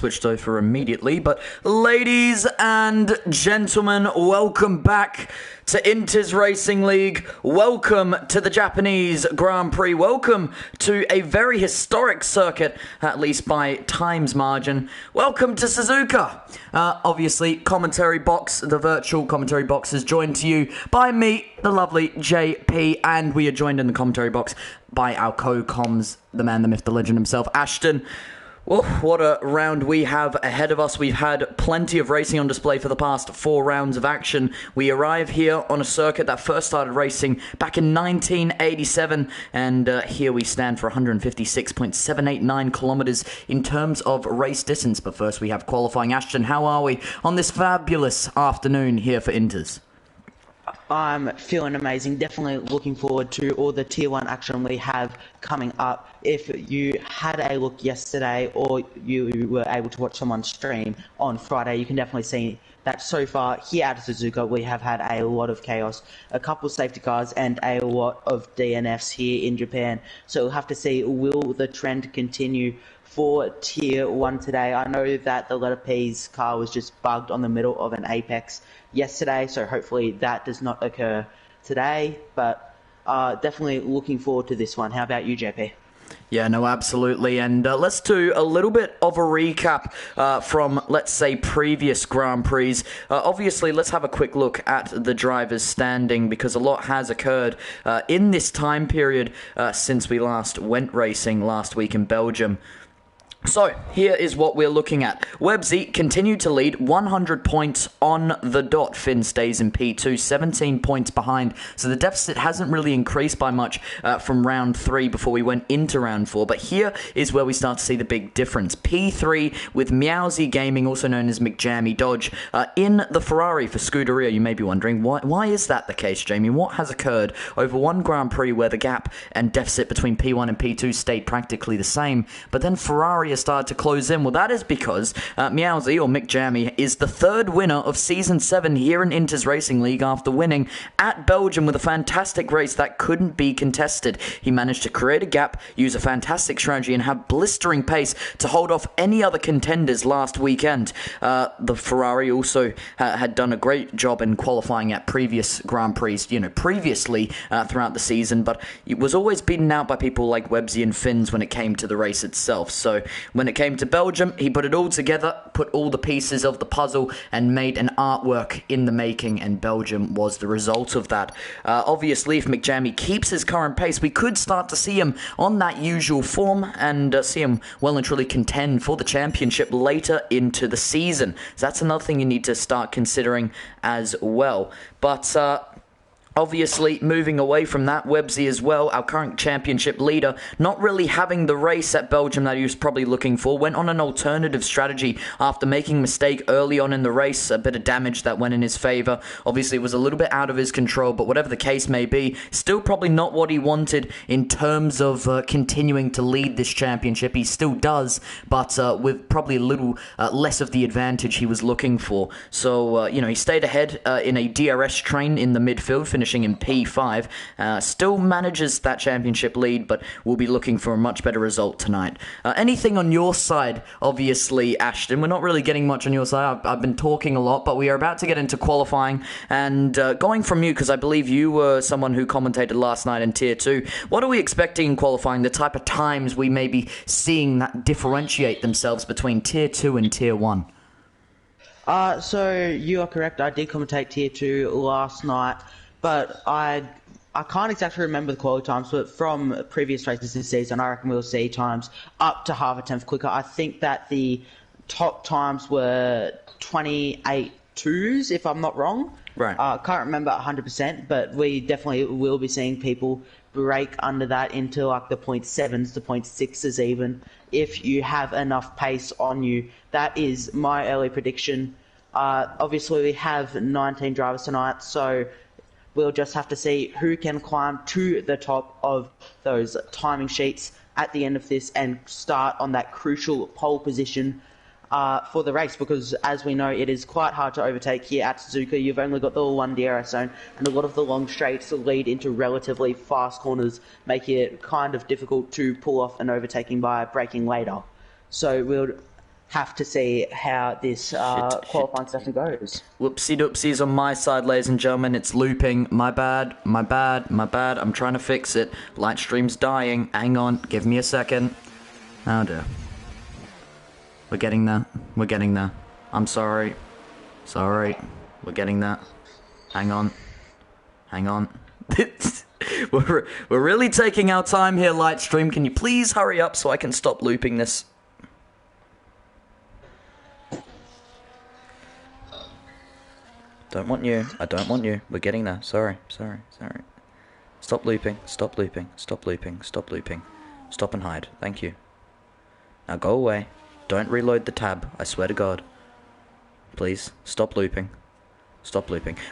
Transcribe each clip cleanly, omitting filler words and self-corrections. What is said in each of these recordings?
switched over immediately. But ladies and gentlemen, welcome back to Inter's Racing League. Welcome to the Japanese Grand Prix. Welcome to a very historic circuit, at least by time's margin. Welcome to Suzuka. Obviously, commentary box, the virtual commentary box is joined to you by me, the lovely JP, and we are joined in the commentary box by our co-coms, the man, the myth, the legend himself, Ashton. Well, what a round we have ahead of us. We've had plenty of racing on display for the past 4 rounds of action. We arrive here on a circuit that first started racing back in 1987, and here we stand for 156.789 kilometers in terms of race distance. But first we have qualifying. Ashton, how are we on this fabulous afternoon here for Inters? I'm feeling amazing. Definitely looking forward to all the Tier 1 action we have coming up. If you had a look yesterday or you were able to watch someone stream on Friday, you can definitely see that so far here at Suzuka we have had a lot of chaos, a couple safety cars and a lot of DNFs here in Japan. So we'll have to see, will the trend continue for Tier 1 today? I know that the letter P's car was just bugged on the middle of an apex yesterday, so hopefully that does not occur today, but definitely looking forward to this one. How about you, JP? Yeah, no, absolutely. And let's do a little bit of a recap from, let's say, previous Grand Prix. Obviously, let's have a quick look at the drivers' standing, because a lot has occurred in this time period since we last went racing last week in Belgium. So, here is what we're looking at. Websy continued to lead 100 points on the dot. Finn stays in P2, 17 points behind. So the deficit hasn't really increased by much from round 3 before we went into round 4. But here is where we start to see the big difference. P3 with Meowsy Gaming, also known as McJammy Dodge, in the Ferrari for Scuderia. You may be wondering, why is that the case, Jamie? What has occurred over one Grand Prix where the gap and deficit between P1 and P2 stayed practically the same, but then Ferrari started to close in? Well, that is because Meowsy, or Mick Jammy, is the 3rd winner of Season 7 here in Inter's Racing League after winning at Belgium with a fantastic race that couldn't be contested. He managed to create a gap, use a fantastic strategy, and have blistering pace to hold off any other contenders last weekend. The Ferrari also had done a great job in qualifying at previous Grand Prix, previously throughout the season, but it was always beaten out by people like Websy and Finns when it came to the race itself. So when it came to Belgium, he put it all together, put all the pieces of the puzzle, and made an artwork in the making, and Belgium was the result of that. Obviously, if McJammy keeps his current pace, we could start to see him on that usual form and see him well and truly contend for the championship later into the season. So that's another thing you need to start considering as well. But obviously, moving away from that, Websy as well, our current championship leader, not really having the race at Belgium that he was probably looking for, went on an alternative strategy after making a mistake early on in the race, a bit of damage that went in his favour. Obviously, it was a little bit out of his control, but whatever the case may be, still probably not what he wanted in terms of continuing to lead this championship. He still does, but with probably a little less of the advantage he was looking for. So, he stayed ahead in a DRS train in the midfield, finishing in P5, still manages that championship lead, but we'll be looking for a much better result tonight. Anything on your side, obviously, Ashton? We're not really getting much on your side. I've been talking a lot, but we are about to get into qualifying, and going from you, because I believe you were someone who commentated last night in Tier 2, what are we expecting in qualifying, the type of times we may be seeing that differentiate themselves between Tier 2 and Tier 1? So you are correct. I did commentate Tier 2 last night, but I can't exactly remember the quality times, but from previous races this season, I reckon we'll see times up to half a tenth quicker. I think that the top times were 28.2s, if I'm not wrong. Right. Can't remember 100%, but we definitely will be seeing people break under that into like the 0.7s, the 0.6s even, if you have enough pace on you. That is my early prediction. Obviously, we have 19 drivers tonight, so we'll just have to see who can climb to the top of those timing sheets at the end of this and start on that crucial pole position for the race, because as we know, it is quite hard to overtake here at Suzuka. You've only got the one DRS zone, and a lot of the long straights lead into relatively fast corners, making it kind of difficult to pull off an overtaking by braking later. So we'll have to see how this qualifying session goes. Whoopsie doopsies on my side, ladies and gentlemen. It's looping. My bad. I'm trying to fix it. Light stream's dying. Hang on. Give me a second. Oh dear. We're getting there. I'm sorry. We're getting there. Hang on. We're really taking our time here, Lightstream. Can you please hurry up so I can stop looping this? Don't want you. I don't want you. We're getting there. Sorry. Stop looping. Stop and hide. Thank you. Now go away. Don't reload the tab. I swear to God. Please, stop looping.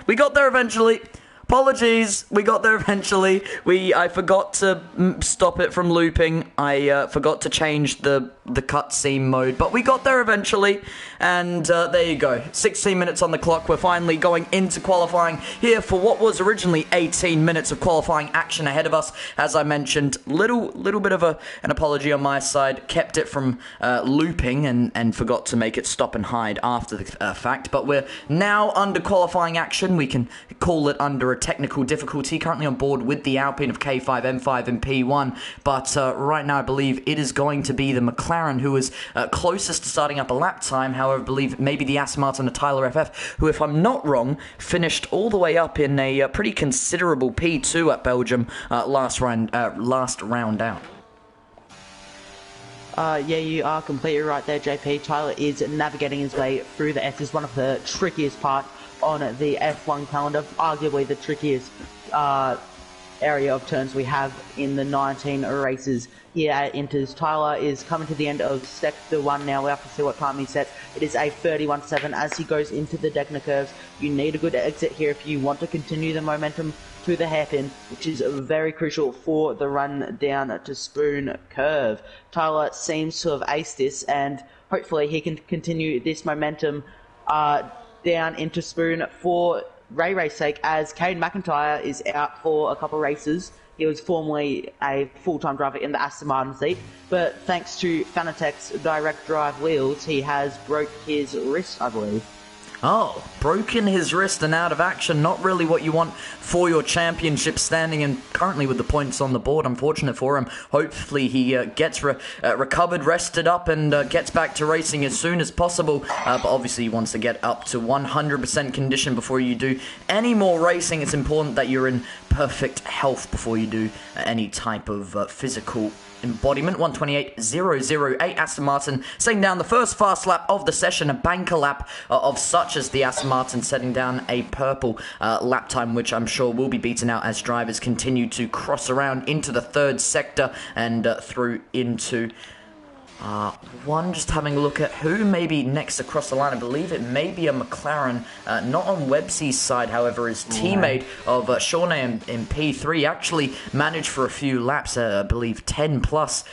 We got there eventually. Apologies, we got there eventually. I forgot to stop it from looping. I forgot to change the cutscene mode, but we got there eventually. And there you go. 16 minutes on the clock. We're finally going into qualifying here for what was originally 18 minutes of qualifying action ahead of us. As I mentioned, little bit of an apology on my side. Kept it from looping and forgot to make it stop and hide after the fact. But we're now under qualifying action. We can call it under a technical difficulty. Currently on board with the Alpine of K5, M5 and P1. But right now I believe it is going to be the McLaren who is closest to starting up a lap time. However, I believe maybe the Aston Martin of Tyler FF, who, if I'm not wrong, finished all the way up in a pretty considerable P2 at Belgium last round out. Yeah, you are completely right there, JP. Tyler is navigating his way through the S. Is one of the trickiest part on the F1 calendar, arguably the trickiest area of turns we have in the 19 races here at Inters. Tyler is coming to the end of Sector 1 now. We have to see what time he sets. It is a 31.7 as he goes into the Degner curves. You need a good exit here if you want to continue the momentum to the hairpin, which is very crucial for the run down to Spoon curve. Tyler seems to have aced this, and hopefully he can continue this momentum down into Spoon for Ray's sake, as Caden McIntyre is out for a couple of races. He was formerly a full-time driver in the Aston Martin seat, but thanks to Fanatec's direct drive wheels, he has broke his wrist, I believe. Oh, broken his wrist and out of action. Not really what you want for your championship standing, and currently with the points on the board. Unfortunate for him. Hopefully he gets recovered, rested up, and gets back to racing as soon as possible. But obviously he wants to get up to 100% condition before you do any more racing. It's important that you're in perfect health before you do any type of physical embodiment. 128.008 Aston Martin setting down the first fast lap of the session, a banker lap of such as the Aston Martin, setting down a purple lap time, which I'm sure will be beaten out as drivers continue to cross around into the third sector and through into just having a look at who may be next across the line. I believe it may be a McLaren, not on Websy's side, however. His teammate of Shawnee in P3 actually managed for a few laps, I believe 10 plus.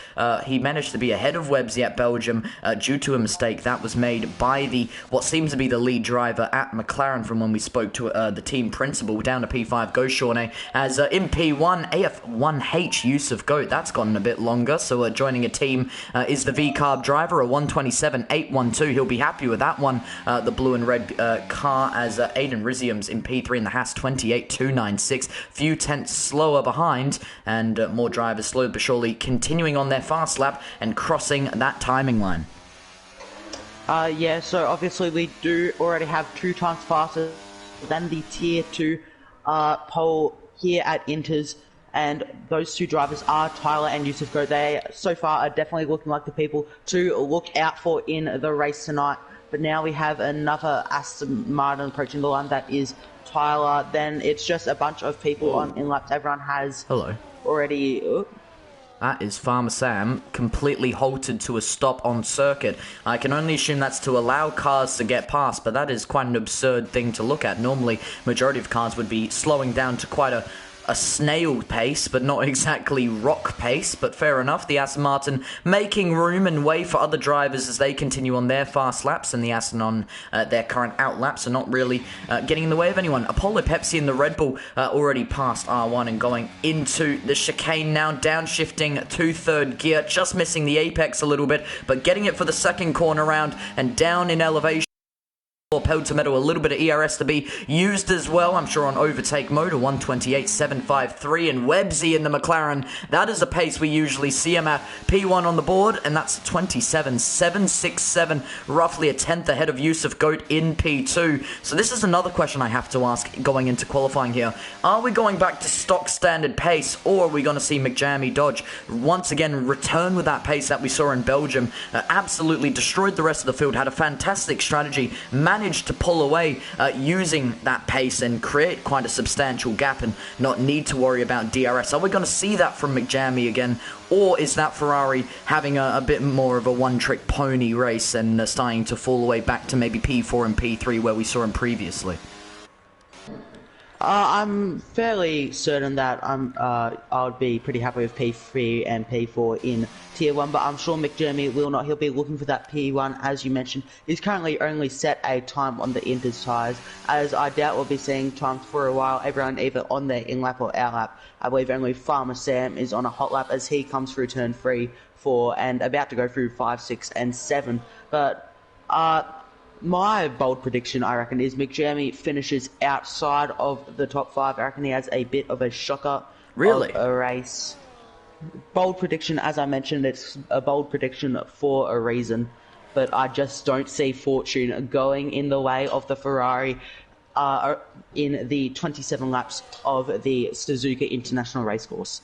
He managed to be ahead of Websy at Belgium due to a mistake that was made by what seems to be the lead driver at McLaren from when we spoke to the team principal. Down to P5 goes Shawnee, as in P1 AF1H Yusuf Goat. That's gotten a bit longer, so joining a team is the V-Carb driver, a 127.812. He'll be happy with that one. The blue and red car, as Aiden Rizium's in P3 in the Haas 28.296. Few tenths slower behind, and more drivers slowly but surely continuing on their fast lap and crossing that timing line. Yeah, so obviously we do already have 2 times faster than the Tier 2 pole here at Inters. And those 2 drivers are Tyler and Yusuf Go. They, so far, are definitely looking like the people to look out for in the race tonight. But now we have another Aston Martin approaching the line. That is Tyler. Then it's just a bunch of people on in laps. Everyone has already... That is Farmer Sam, completely halted to a stop on circuit. I can only assume that's to allow cars to get past, but that is quite an absurd thing to look at. Normally, majority of cars would be slowing down to quite a a snail pace, but not exactly rock pace, but fair enough. The Aston Martin making room and way for other drivers as they continue on their fast laps, and the Aston on their current out laps are not really getting in the way of anyone. Apollo Pepsi and the Red Bull already past R1 and going into the chicane now, downshifting to third gear, just missing the apex a little bit, but getting it for the second corner round and down in elevation. Pedal to metal, a little bit of ERS to be used as well, I'm sure, on overtake mode, a 128.753, and Webbsy in the McLaren. That is the pace we usually see him at. P1 on the board, and that's 27.767, roughly a tenth ahead of Yusuf Goat in P2. So this is another question I have to ask going into qualifying here. Are we going back to stock standard pace, or are we going to see McJamie Dodge once again return with that pace that we saw in Belgium? Absolutely destroyed the rest of the field, had a fantastic strategy, managed to pull away using that pace and create quite a substantial gap and not need to worry about DRS. Are we going to see that from McJamie again, or is that Ferrari having a bit more of a one-trick pony race and starting to fall away back to maybe P4 and P3 where we saw him previously? I'm fairly certain that I would be pretty happy with P3 and P4 in Tier 1, but I'm sure McJamie will not. He'll be looking for that P1, as you mentioned. He's currently only set a time on the Inters tyres, as I doubt we'll be seeing times for a while, everyone either on their in-lap or out-lap. I believe only Farmer Sam is on a hot lap as he comes through turn 3, 4, and about to go through 5, 6, and 7. But my bold prediction, I reckon, is McJamie finishes outside of the top 5. I reckon he has a bit of a shocker Really? of a race. Bold prediction, as I mentioned, it's a bold prediction for a reason. But I just don't see fortune going in the way of the Ferrari in the 27 laps of the Suzuka International Racecourse.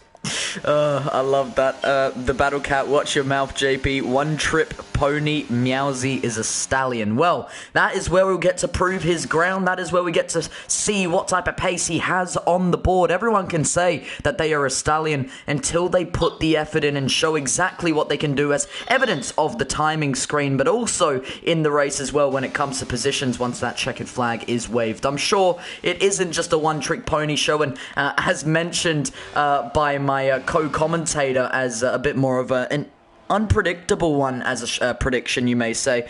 I love that. The Battle Cat, watch your mouth, JP. One trip pony Meowsy is a stallion. Well, that is where we'll get to prove his ground. That is where we get to see what type of pace he has on the board. Everyone can say that they are a stallion until they put the effort in and show exactly what they can do as evidence of the timing screen, but also in the race as well when it comes to positions once that checkered flag is waved. I'm sure it isn't just a one-trick pony show, and as mentioned by my co-commentator as a bit more of an unpredictable one as a prediction, you may say.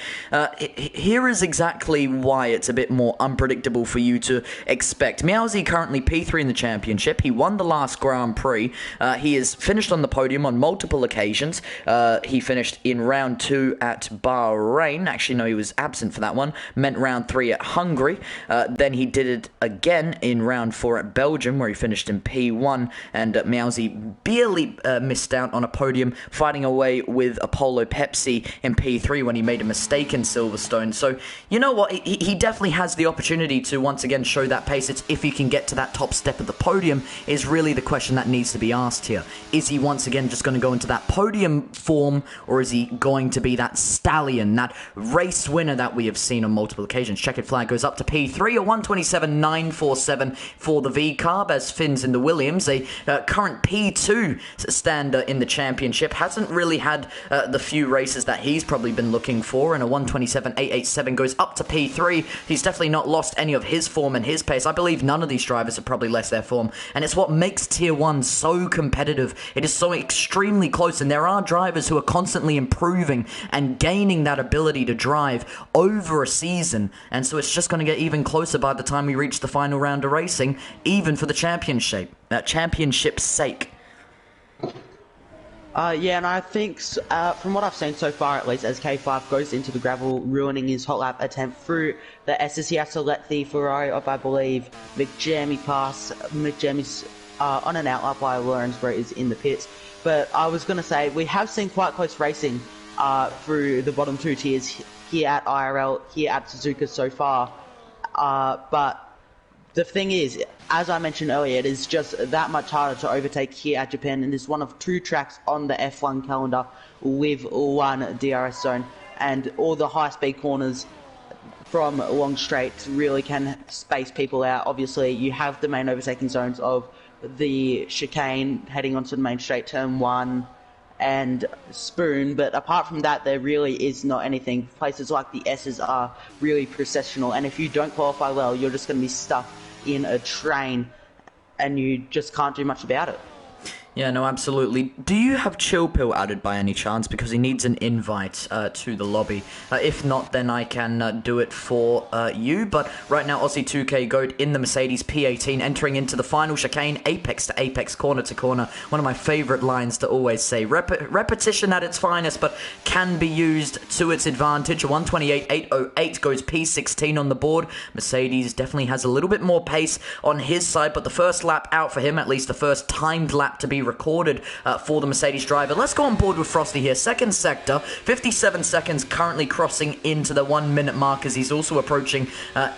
Here is exactly why it's a bit more unpredictable for you to expect. Meowsy currently P3 in the championship. He won the last Grand Prix. He has finished on the podium on multiple occasions. He finished in round 2 at Bahrain. Actually, no, he was absent for that one. Meant round 3 at Hungary. Then he did it again in round 4 at Belgium, where he finished in P1. And Meowsy barely missed out on a podium, fighting away with Apollo Pepsi in P3 when he made a mistake in Silverstone. So, you know what? He definitely has the opportunity to once again show that pace. It's if he can get to that top step of the podium is really the question that needs to be asked here. Is he once again just going to go into that podium form, or is he going to be that stallion, that race winner that we have seen on multiple occasions? Checkered flag goes up to P3, a 127.947 for the V-Carb as Finn's in the Williams, a current P2 stander in the championship. Hasn't really had the few races that he's probably been looking for, and a 127.887 goes up to P3. He's definitely not lost any of his form and his pace. I believe none of these drivers have probably lost their form, and it's what makes Tier 1 so competitive. It is so extremely close, and there are drivers who are constantly improving and gaining that ability to drive over a season, and so it's just going to get even closer by the time we reach the final round of racing, even for the championship's sake. Yeah, and I think, from what I've seen so far at least, as K5 goes into the gravel, ruining his hot lap attempt through the S's, he has to let the Ferrari of, I believe, McJamie pass. McJamie's on an out lap while Lawrence is in the pits. But I was going to say, we have seen quite close racing through the bottom 2 tiers here at IRL, here at Suzuka so far. But the thing is, as I mentioned earlier, it is just that much harder to overtake here at Japan, and it's one of 2 tracks on the F1 calendar with 1 DRS zone, and all the high-speed corners from long straights really can space people out. Obviously, you have the main overtaking zones of the chicane heading onto the main straight, turn 1, and Spoon, but apart from that, there really is not anything. Places like the S's are really processional, and if you don't qualify well, you're just going to be stuck in a train. and you just can't do much about it. Yeah, no, absolutely. Do you have Chill Pill added by any chance? Because he needs an invite to the lobby. If not, then I can do it for you. But right now, Aussie 2K Goat in the Mercedes P18, entering into the final chicane, apex to apex, corner to corner. One of my favourite lines to always say. Repetition at its finest, but can be used to its advantage. 128.808 goes P16 on the board. Mercedes definitely has a little bit more pace on his side, but the first lap out for him, at least the first timed lap to be recorded for the Mercedes driver. Let's go on board with Frosty here. Second sector, 57 seconds, currently crossing into the 1 minute mark as he's also approaching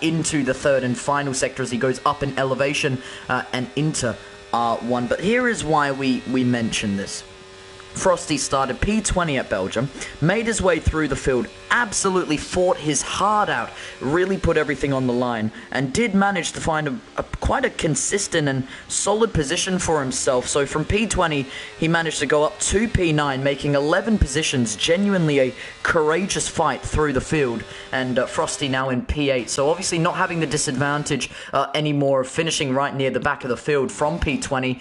into the third and final sector as he goes up in elevation and into R1. But here is why we mention this. Frosty started P20 at Belgium, made his way through the field, absolutely fought his heart out, really put everything on the line, and did manage to find quite a consistent and solid position for himself. So from P20, he managed to go up to P9, making 11 positions, genuinely a courageous fight through the field, and Frosty now in P8. So obviously not having the disadvantage anymore of finishing right near the back of the field from P20,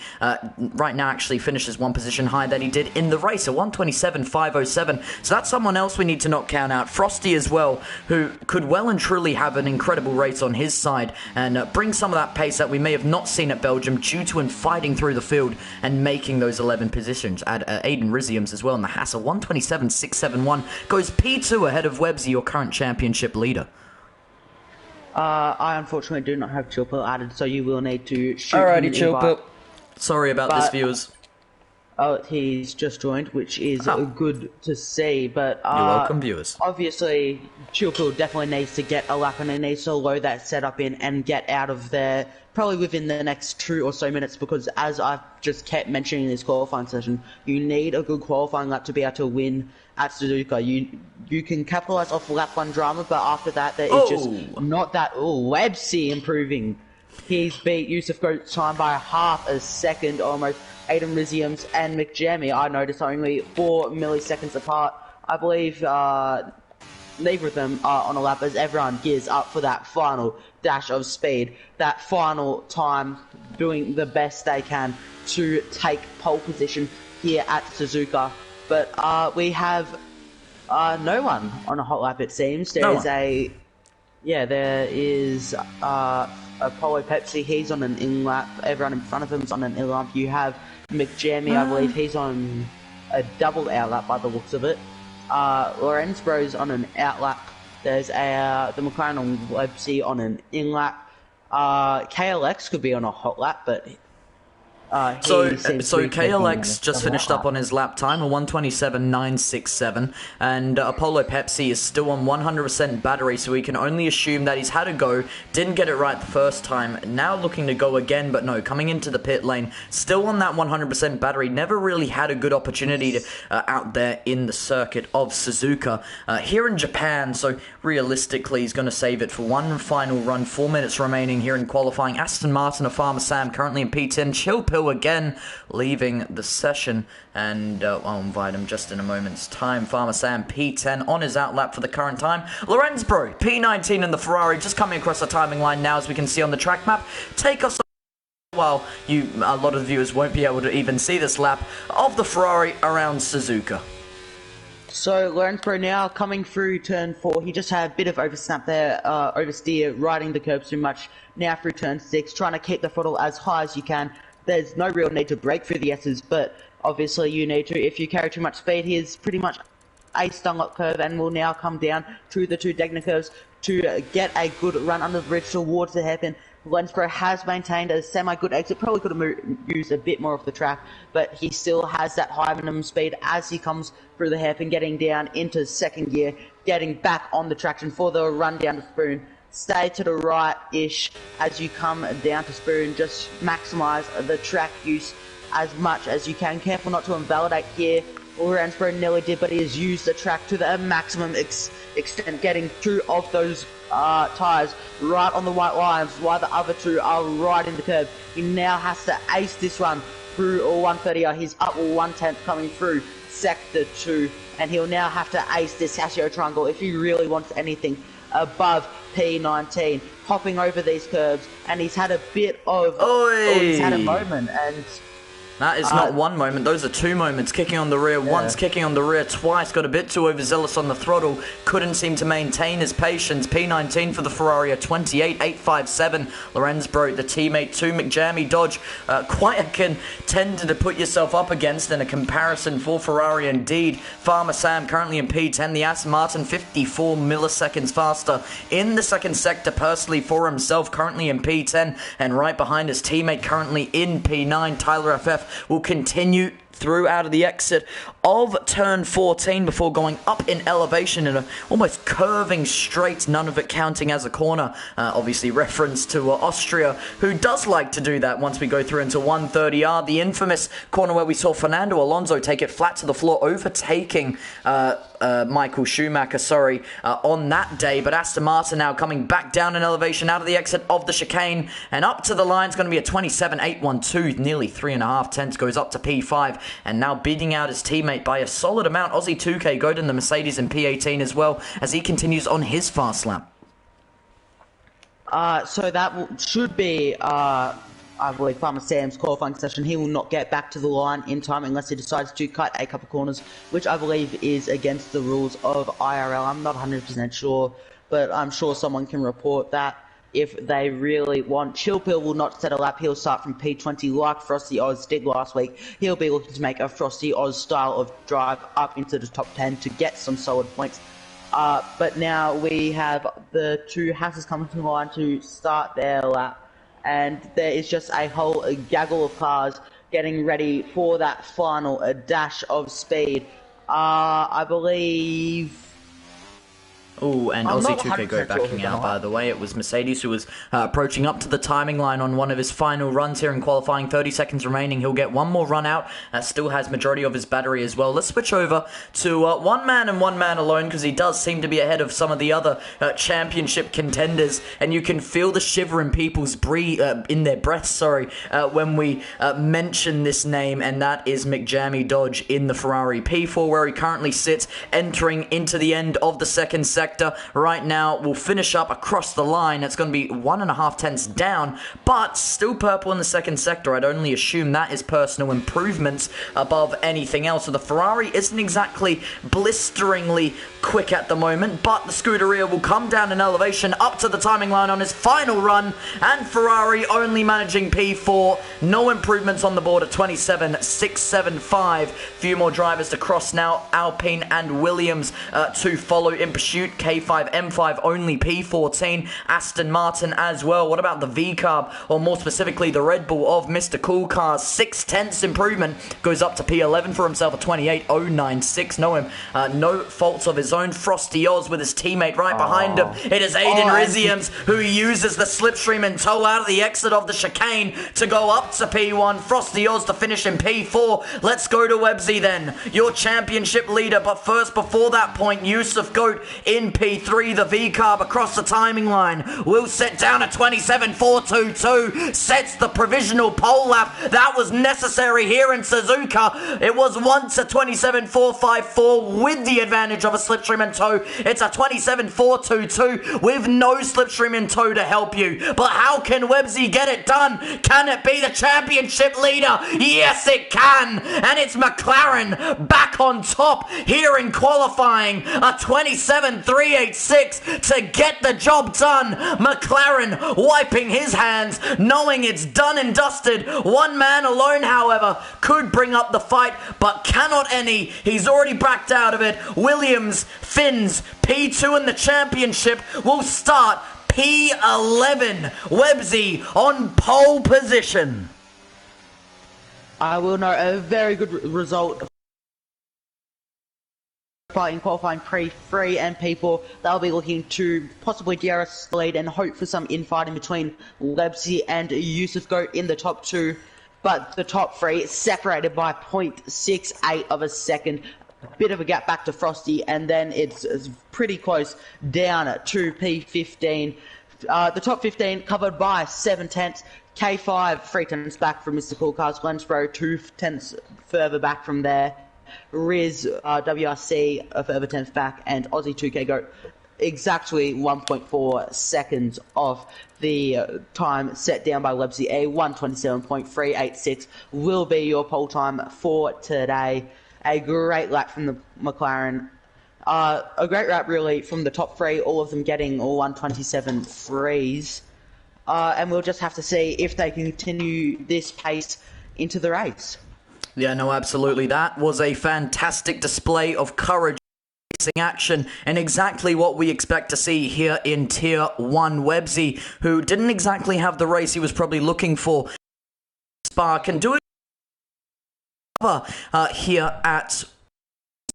right now actually finishes one position higher than he did in the race, a 127.507. So that's someone else we need to not count out. Frosty as well, who could well and truly have an incredible race on his side and bring some of that pace that we may have not seen at Belgium due to him fighting through the field and making those 11 positions. Add Aiden Riziums as well in the Haas, a 127.671 goes P2 ahead of Webbsy, your current championship leader. I unfortunately do not have Chill Pill added, so you will need to shoot. Alrighty, Chill Pill. Sorry about this, viewers. Oh, he's just joined, which is good to see, but... You're welcome, viewers. Obviously, Chill Pill definitely needs to get a lap and he needs to load that setup in and get out of there probably within the next 2 or so minutes, because as I've just kept mentioning in this qualifying session, you need a good qualifying lap to be able to win at Suzuka. You can capitalise off lap 1 drama, but after that, there is just not that... Webbsy improving. He's beat Yusuf Goat's time by half a second almost. Aiden Riziums and McJammy, I noticed, only 4 milliseconds apart. I believe neither of them are on a lap as everyone gears up for that final dash of speed, that final time doing the best they can to take pole position here at Suzuka. But we have no one on a hot lap, it seems. There is Apollo Pepsi, he's on an in lap. Everyone in front of him is on an in lap. You have McJammy, I believe he's on a double out lap by the looks of it. Lorenz Bro's on an out lap. There's the McLaren on Webbsy on an in lap. KLX could be on a hot lap, but So KLX just finished up on his lap time, a 127.967, and Apollo Pepsi is still on 100% battery, so we can only assume that he's had a go, didn't get it right the first time, now looking to go again, but no, coming into the pit lane, still on that 100% battery, never really had a good opportunity to, out there in the circuit of Suzuka. Here in Japan, so realistically he's going to save it for one final run, 4 minutes remaining here in qualifying. Aston Martin of Farmer Sam currently in P10, Chill Pill again leaving the session, and I'll invite him just in a moment's time. Farmer Sam P10 on his outlap for the current time. Lorenz Bro P19 in the Ferrari just coming across the timing line now, as we can see on the track map. Take us while a lot of the viewers won't be able to even see this lap of the Ferrari around Suzuka. So Lorenz Bro now coming through turn 4. He just had a bit of oversnap there, oversteer, riding the curbs too much. Now through turn 6, trying to keep the throttle as high as you can. There's no real need to brake through the S's, but obviously you need to. If you carry too much speed, here's pretty much a Stunlock curve and will now come down to the 2 Degner curves to get a good run under the bridge towards the hairpin. Lensbro has maintained a semi-good exit, probably could have used a bit more of the track, but he still has that high minimum speed as he comes through the hairpin, getting down into second gear, getting back on the traction for the run down to Spoon. Stay to the right-ish as you come down to Spoon, just maximise the track use as much as you can. Careful not to invalidate here. Lorenzo nearly did, but he has used the track to the maximum extent, getting 2 of those tyres right on the white lines, while the other 2 are right in the curve. He now has to ace this run through 130. He's up 1/10 coming through sector 2, and he'll now have to ace this Casio triangle if he really wants anything above P19, hopping over these curves, and he's had a bit of... Oi! Oh, he's had a moment, and... That is not one moment, those are two moments. Kicking on the rear once, kicking on the rear twice. Got a bit too overzealous on the throttle. Couldn't seem to maintain his patience. P19 for the Ferrari, a 28.857. Lorenz broke the teammate to McJamie Dodge. Quite a contender to put yourself up against in a comparison for Ferrari indeed. Farmer Sam currently in P10. The Aston Martin 54 milliseconds faster in the second sector personally for himself. Currently in P10 and right behind his teammate currently in P9. Tyler FF will continue through out of the exit of turn 14 before going up in elevation in a almost curving straight, none of it counting as a corner. Obviously reference to Austria, who does like to do that once we go through into 130R. The infamous corner where we saw Fernando Alonso take it flat to the floor, overtaking Michael Schumacher, on that day. But Aston Martin now coming back down in elevation out of the exit of the chicane and up to the line. It's going to be a 27.812, nearly 3.5 tenths, goes up to P5 and now beating out his teammate by a solid amount. Aussie 2K Goat in the Mercedes in P18 as well as he continues on his fast lap. So that should be, I believe, Farmer Sam's qualifying session. He will not get back to the line in time unless he decides to cut a couple corners, which I believe is against the rules of IRL. I'm not 100% sure, but I'm sure someone can report that if they really want. Chilpill will not set a lap. He'll start from P20 like Frosty Oz did last week. He'll be looking to make a Frosty Oz style of drive up into the top 10 to get some solid points. But now we have the two Hasses coming to the line to start their lap. And there is just a whole gaggle of cars getting ready for that final dash of speed. I believe... Oh, and Aussie 2K Go backing out, by the way. It was Mercedes who was approaching up to the timing line on one of his final runs here in qualifying. 30 seconds remaining. He'll get one more run out. Still has majority of his battery as well. Let's switch over to one man and one man alone, because he does seem to be ahead of some of the other championship contenders. And you can feel the shiver in people's in their breaths, when we mention this name, and that is McJamie Dodge in the Ferrari P4, where he currently sits, entering into the end of the second sector. Right now, we'll finish up across the line. It's going to be 1.5 tenths down, but still purple in the second sector. I'd only assume that is personal improvements above anything else. So the Ferrari isn't exactly blisteringly quick at the moment, but the Scuderia will come down in elevation up to the timing line on his final run, and Ferrari only managing P4. No improvements on the board at 27.675. Few more drivers to cross now. Alpine and Williams to follow in pursuit. K5, M5 only P14. Aston Martin as well. What about the V-Carb, or more specifically the Red Bull of Mr. Cool Cars? 6 tenths improvement, goes up to P11 for himself, a 28.096. No faults of his own. Frosty Oz with his teammate right behind him. It is Aiden Riziums who uses the slipstream and tow out of the exit of the chicane to go up to P1. Frosty Oz to finish in P4. Let's go to Websy then, your championship leader. But first, before that point, Yusuf Goat in P3, the V-Carb across the timing line will set down a 27.422, sets the provisional pole lap that was necessary here in Suzuka. It was once a 27.454 with the advantage of a slipstream and tow. It's a 27.422 with no slipstream and tow to help you. But how can Websy get it done? Can it be the championship leader? Yes, it can. And it's McLaren back on top here in qualifying, a 27.386 to get the job done. McLaren wiping his hands, knowing it's done and dusted. One man alone, however, could bring up the fight, but cannot any. He's already backed out of it. Williams, Finns, P2 in the championship will start P11. Websy on pole position. I will know a very good result in qualifying P3 and P4. They'll be looking to possibly DRS lead and hope for some infighting between Lebsy and Yusuf Goat in the top two. But the top three separated by 0.68 of a second. Bit of a gap back to Frosty, and then it's pretty close down to P15. The top 15 covered by 7 tenths. K5, 3 tenths back from Mr. Cool Cars. Glensbro, 2 tenths further back from there. Riz, WRC, a further 10th back, and Aussie 2K Goat exactly 1.4 seconds off the time set down by Websy. A 1:27.386 will be your pole time for today. A great lap from the McLaren. A great lap, really, from the top three, all of them getting 1:27.3s. And we'll just have to see if they continue this pace into the race. Yeah, no, absolutely. That was a fantastic display of courage, action, and exactly what we expect to see here in Tier 1. Websy, who didn't exactly have the race he was probably looking for, spark and do it here at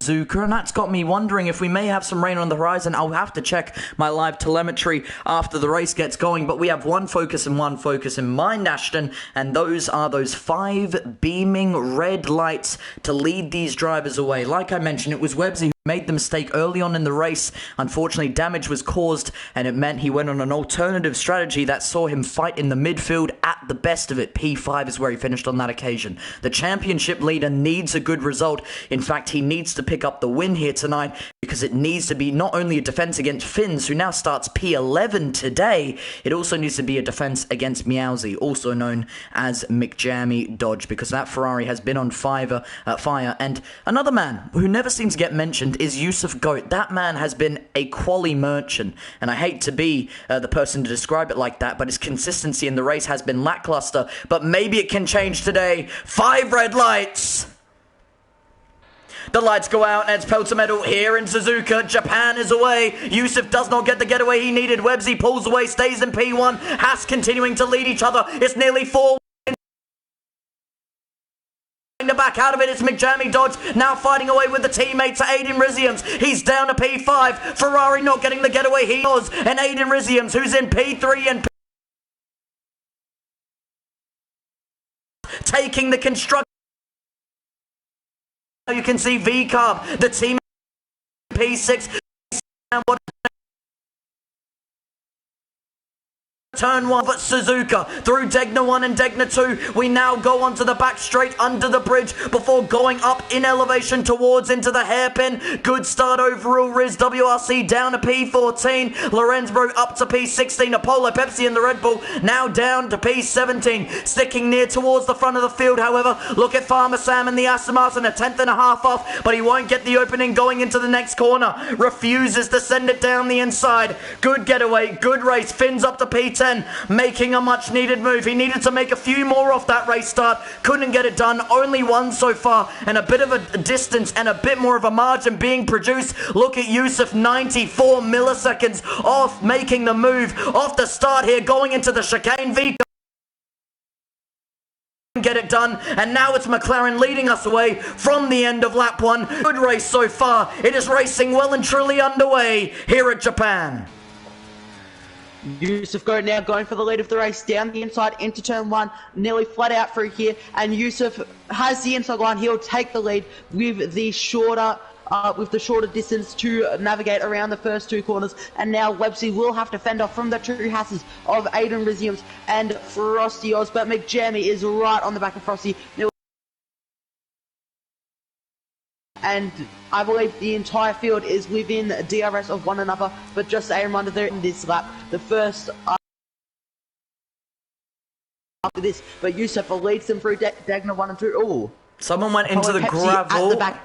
Zuka, and that's got me wondering if we may have some rain on the horizon. I'll have to check my live telemetry after the race gets going, but we have one focus in mind, Ashton, and those are those 5 beaming red lights to lead these drivers away. Like I mentioned, it was Websy who made the mistake early on in the race. Unfortunately, damage was caused, and it meant he went on an alternative strategy that saw him fight in the midfield at the best of it. P5 is where he finished on that occasion. The championship leader needs a good result. In fact, he needs to pick up the win here tonight, because it needs to be not only a defense against Finns, who now starts P11 today, it also needs to be a defense against Meowsy, also known as McJammy Dodge, because that Ferrari has been on fire. And another man who never seems to get mentioned is Yusuf Goat. That man has been a quali merchant, and I hate to be the person to describe it like that, but his consistency in the race has been lackluster, but maybe it can change today. 5 red lights! The lights go out, and it's Pelter Medal here in Suzuka. Japan is away. Yusuf does not get the getaway he needed. Websy pulls away, stays in P1. Haas continuing to lead each other. It's nearly 4. Back out of it, it's McJammy Dodge now fighting away with the teammates. Aiden Riziums, he's down to P5. Ferrari not getting the getaway he was, and Aiden Riziums, who's in P3 and taking the construction. You can see V-Carb, the team P6. Turn 1 for Suzuka, through Degna 1 and Degna 2. We now go onto the back straight under the bridge before going up in elevation towards into the hairpin. Good start overall. Riz WRC down to P14. Lorenzbro up to P16. Apollo Pepsi and the Red Bull now down to P17. Sticking near towards the front of the field, however. Look at Farmer Sam and the Aston Martin, 1/10 off, but he won't get the opening going into the next corner. Refuses to send it down the inside. Good getaway, good race. Fins up to P10. Making a much needed move. He needed to make a few more off that race start. Couldn't get it done. Only one so far, and a bit of a distance and a bit more of a margin being produced. Look at Yusuf, 94 milliseconds off making the move off the start here, going into the chicane. V get it done, and now it's McLaren leading us away from the end of lap 1. Good race so far. It is racing well and truly underway here at Japan. Yusuf Goat now going for the lead of the race, down the inside into turn 1, nearly flat out through here, and Yusuf has the inside line. He'll take the lead with the shorter distance to navigate around the first 2 corners, and now Websy will have to fend off from the 2 Hasses of Aiden Riziums and Frosty Oz, but McJammy is right on the back of Frosty. And I believe the entire field is within DRS of one another, but just a reminder, there in this lap, the first after this, but Yusuf leads them through Dagna 1 and 2. Ooh. Someone went into the gravel. At the back.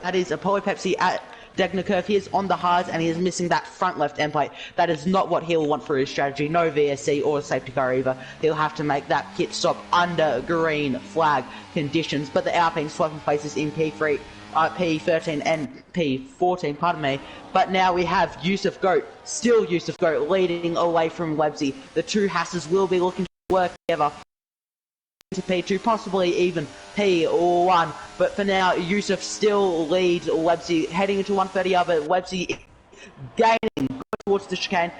That is Apollo Pepsi at Dagna curve. He is on the hards, and he is missing that front left end plate. That is not what he'll want for his strategy. No VSC or safety car either. He'll have to make that pit stop under green flag conditions. But the Alpines swapping places in P3, P13 and P14, pardon me. But now we have Yusuf Goat, still Yusuf Goat, leading away from Websy. The 2 Hasses will be looking to work together to P2, possibly even P1, but for now Yusuf still leads Websy heading into 130R, but Websy gaining towards the chicane.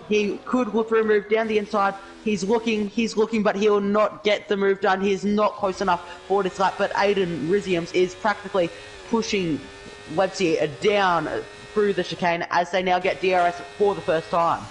He could look for a move down the inside. He's looking, but he'll not get the move done. He is not close enough for this lap, but Aiden Riziums is practically pushing Websy down through the chicane as they now get DRS for the first time.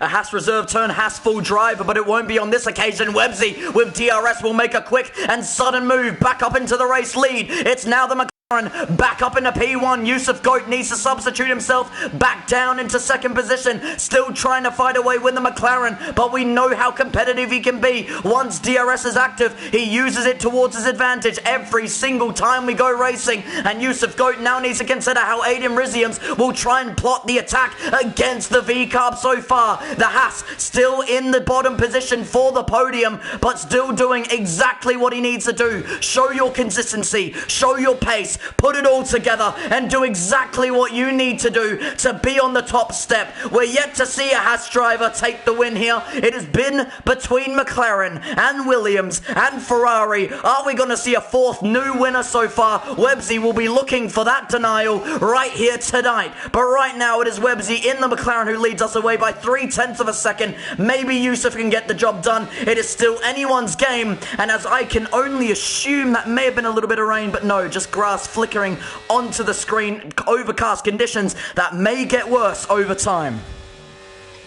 A Haas reserve turn, Haas full driver, but it won't be on this occasion. Websy with DRS will make a quick and sudden move back up into the race lead. It's now the Back up into P1. Yusuf Goat needs to substitute himself back down into second position. Still trying to fight away with the McLaren, but we know how competitive he can be. Once DRS is active, he uses it towards his advantage every single time we go racing. And Yusuf Goat now needs to consider how Aiden Riziums will try and plot the attack against the V-Carb so far. The Haas still in the bottom position for the podium, but still doing exactly what he needs to do. Show your consistency, show your pace, put it all together and do exactly what you need to do to be on the top step. We're yet to see a Haas driver take the win here. It has been between McLaren and Williams and Ferrari. Are we going to see a fourth new winner so far? Websy will be looking for that denial right here tonight. But right now it is Websy in the McLaren who leads us away by 0.3 of a second. Maybe Yusuf can get the job done. It is still anyone's game, and as I can only assume, that may have been a little bit of rain, but no, just grass flickering onto the screen. Overcast conditions that may get worse over time.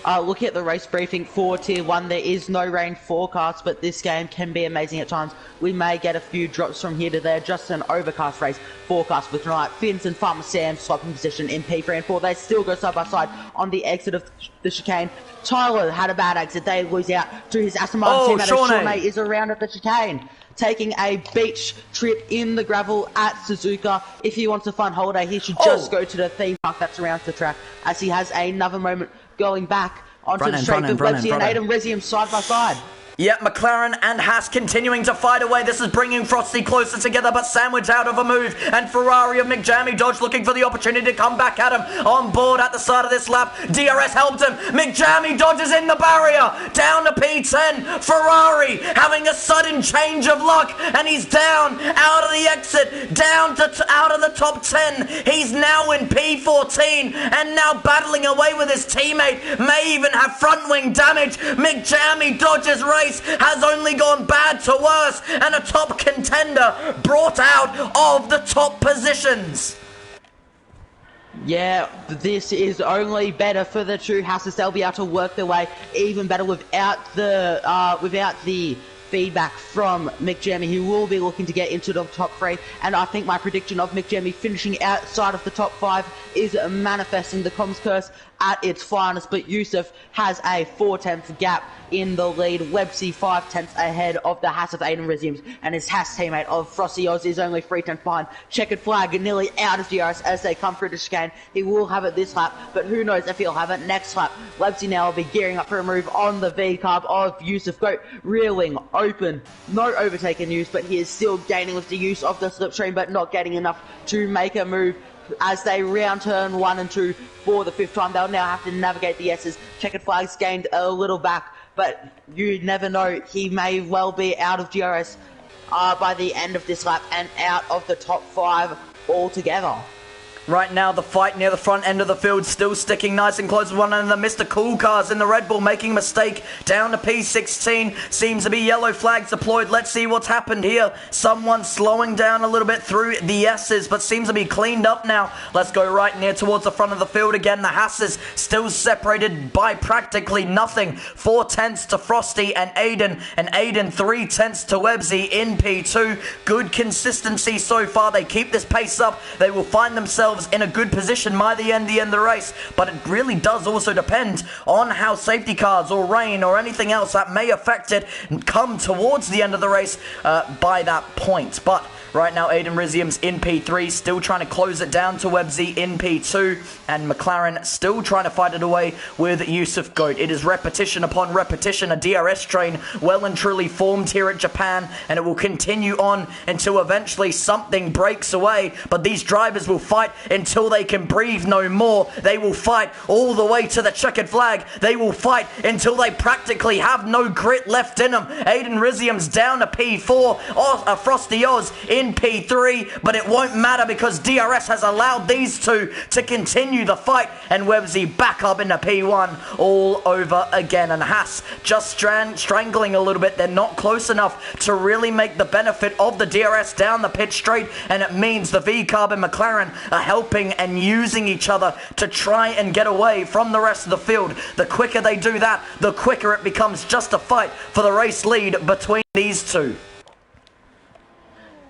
Look at the race briefing for Tier 1. There is no rain forecast, but this game can be amazing at times. We may get a few drops from here to there. Just an overcast race forecast with tonight. Fins and Farmer Sam swapping position in P3 and 4. They still go side by side on the exit of the chicane. Tyler had a bad exit. They lose out to his Aston Martin teammate. Shawnee is around at the chicane, taking a beach trip in the gravel at Suzuka. If he wants a fun holiday, he should just go to the theme park that surrounds the track, as he has another moment going back onto the straight with Websy and Aiden Rizium side by side. Yep, McLaren and Haas continuing to fight away. This is bringing Frosty closer together, but sandwiched out of a move. And Ferrari of McJammy Dodge looking for the opportunity to come back at him. On board at the start of this lap. DRS helped him. McJammy Dodge is in the barrier. Down to P10. Ferrari having a sudden change of luck. And he's down out of the exit. Down to out of the top 10. He's now in P14. And now battling away with his teammate. May even have front wing damage. McJammy Dodge's race has only gone bad to worse, and a top contender brought out of the top positions. Yeah, this is only better for the two houses. They'll be able to work their way even better without the feedback from McJammy. He will be looking to get into the top 3, and I think my prediction of McJammy finishing outside of the top 5 is manifesting the comms curse at its finest. But Yusuf has a 4/10 gap in the lead. Websy 5/10 ahead of the Haas of Aiden Riziums, and his Haas teammate of Frosty Oz is only 3/10 behind. Checkered flag nearly out of DRS as they come through the chicane. He will have it this lap, but who knows if he'll have it next lap. Websy now will be gearing up for a move on the V-carb of Yusuf Goat, reeling open. No overtaking use, but he is still gaining with the use of the slipstream, but not getting enough to make a move. As they round turn 1 and 2 for the 5th time, they'll now have to navigate the S's. Checkered flags gained a little back, but you never know. He may well be out of DRS by the end of this lap and out of the top 5 altogether. Right now, the fight near the front end of the field still sticking nice and close with one another. Mr. Cool Cars in the Red Bull making a mistake. Down to P16. Seems to be yellow flags deployed. Let's see what's happened here. Someone slowing down a little bit through the S's, but seems to be cleaned up now. Let's go right near towards the front of the field again. The Hasses still separated by practically nothing. 4/10 to Frosty and Aiden 3/10 to Websy in P2. Good consistency so far. They keep this pace up. They will find themselves in a good position by the end of the race, but it really does also depend on how safety cars or rain or anything else that may affect it come towards the end of the race by that point. But right now, Aiden Rizium's in P3, still trying to close it down to Websy in P2, and McLaren still trying to fight it away with Yusuf Goat. It is repetition upon repetition, a DRS train well and truly formed here at Japan, and it will continue on until eventually something breaks away. But these drivers will fight until they can breathe no more. They will fight all the way to the checkered flag. They will fight until they practically have no grit left in them. Aiden Rizium's down to P4, Frosty Oz in P3, but it won't matter because DRS has allowed these two to continue the fight, and Websy back up into P1 all over again. And Haas just strangling a little bit. They're not close enough to really make the benefit of the DRS down the pit straight, and it means the V-carb and McLaren are helping and using each other to try and get away from the rest of the field. The quicker they do that, the quicker it becomes just a fight for the race lead between these two.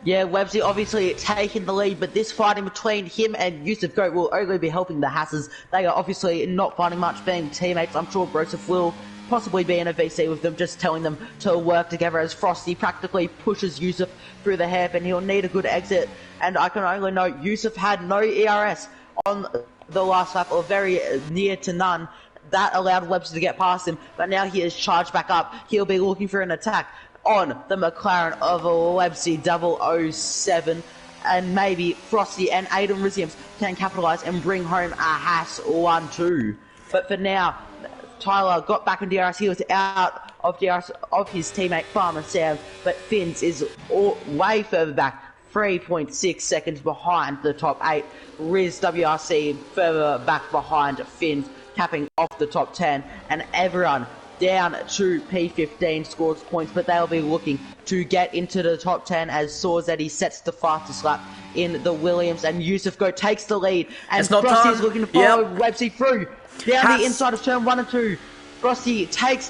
Yeah, Websy obviously taking the lead, but this fight in between him and Yusuf Goat will only be helping the Hasses. They are obviously not fighting much, being teammates. I'm sure Broseph will possibly be in a VC with them, just telling them to work together as Frosty practically pushes Yusuf through the hairpin. He'll need a good exit, and I can only note Yusuf had no ERS on the last lap, or very near to none. That allowed Webster to get past him, but now he is charged back up. He'll be looking for an attack on the McLaren of Webster 007, and maybe Frosty and Aiden Riziums can capitalise and bring home a Haas 1-2. But for now, Tyler got back in DRS. He was out of DRS of his teammate Farmer Sam, but Finns is way further back, 3.6 seconds behind the top 8. Riz WRC further back behind Finns, capping off the top 10, and everyone down to P15 scores points, but they'll be looking to get into the top 10 as Sorzetti sets the fastest lap in the Williams, and Yusuf Go takes the lead, and Frosty's looking to follow Websy through down the inside of turn 1 and 2. Frosty takes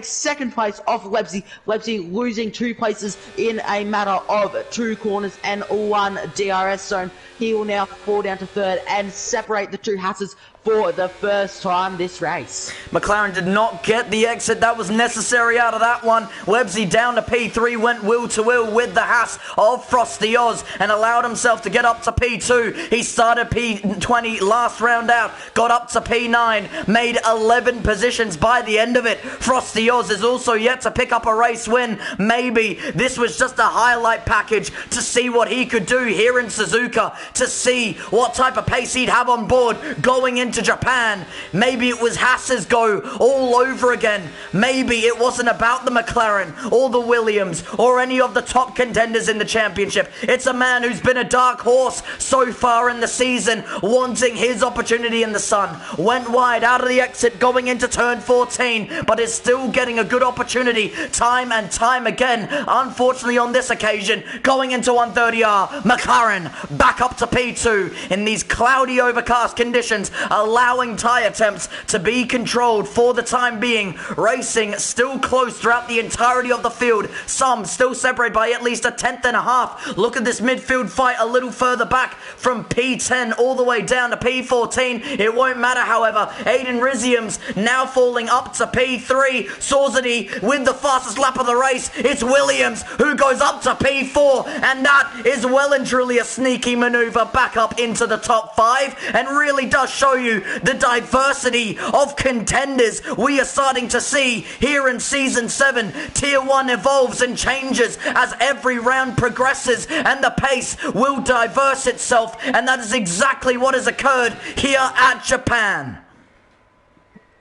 second place off Websy. Websy losing 2 places in a matter of 2 corners and 1 DRS zone. He will now fall down to third and separate the 2 Hasses for the first time this race. McLaren did not get the exit that was necessary out of that one. Websy down to P3, went wheel to wheel with the Haas of Frosty Oz and allowed himself to get up to P2. He started P20 last round out, got up to P9, made 11 positions by the end of it. Frosty Oz is also yet to pick up a race win. Maybe this was just a highlight package to see what he could do here in Suzuka, to see what type of pace he'd have on board going into Japan. Maybe it was Haas's go all over again. Maybe it wasn't about the McLaren or the Williams or any of the top contenders in the championship. It's a man who's been a dark horse so far in the season, wanting his opportunity in the sun. Went wide out of the exit going into turn 14, but is still getting a good opportunity time and time again. Unfortunately on this occasion, going into 130R, McLaren back up to P2 in these cloudy overcast conditions, allowing tyre temps to be controlled for the time being. Racing still close throughout the entirety of the field. Some still separated by at least a tenth and a half. Look at this midfield fight a little further back from P10 all the way down to P14. It won't matter, however. Aiden Riziums now falling up to P3. Sorzady with the fastest lap of the race. It's Williams who goes up to P4, and that is well and truly a sneaky maneuver back up into the top 5, and really does show you the diversity of contenders we are starting to see here in Season 7. Tier 1 evolves and changes as every round progresses, and the pace will diverse itself, and that is exactly what has occurred here at Japan.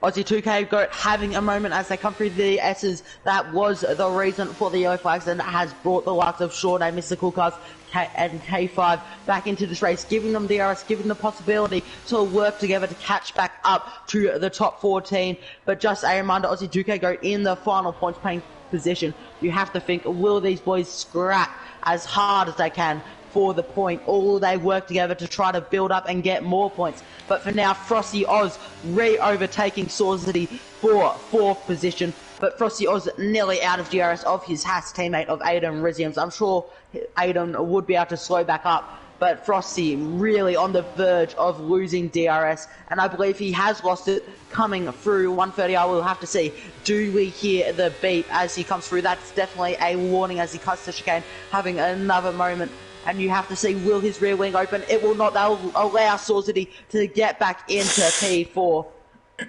Aussie 2K Goat having a moment as they come through the S's. That was the reason for the yellow flags, and has brought the likes of Sean and Mr. Cool Cars and K5 back into this race, giving them DRS, giving them the possibility to work together to catch back up to the top 14. But just a reminder, Aussie 2K Goat in the final points paying position. You have to think, will these boys scrap as hard as they can for the point, or will they work together to try to build up and get more points? But for now, Frosty Oz re-overtaking Sorzady for 4th position, but Frosty Oz nearly out of DRS of his Haas teammate of Aiden Riziums. I'm sure Aiden would be able to slow back up, but Frosty really on the verge of losing DRS, and I believe he has lost it coming through 130R. We'll have to see. Do we hear the beep as he comes through? That's definitely a warning as he cuts the chicane, having another moment. And you have to see, will his rear wing open? It will not. They'll allow Sorzady to get back into P4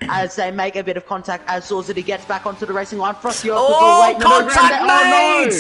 as they make a bit of contact as Sorzady gets back onto the racing line. Frosty contact made!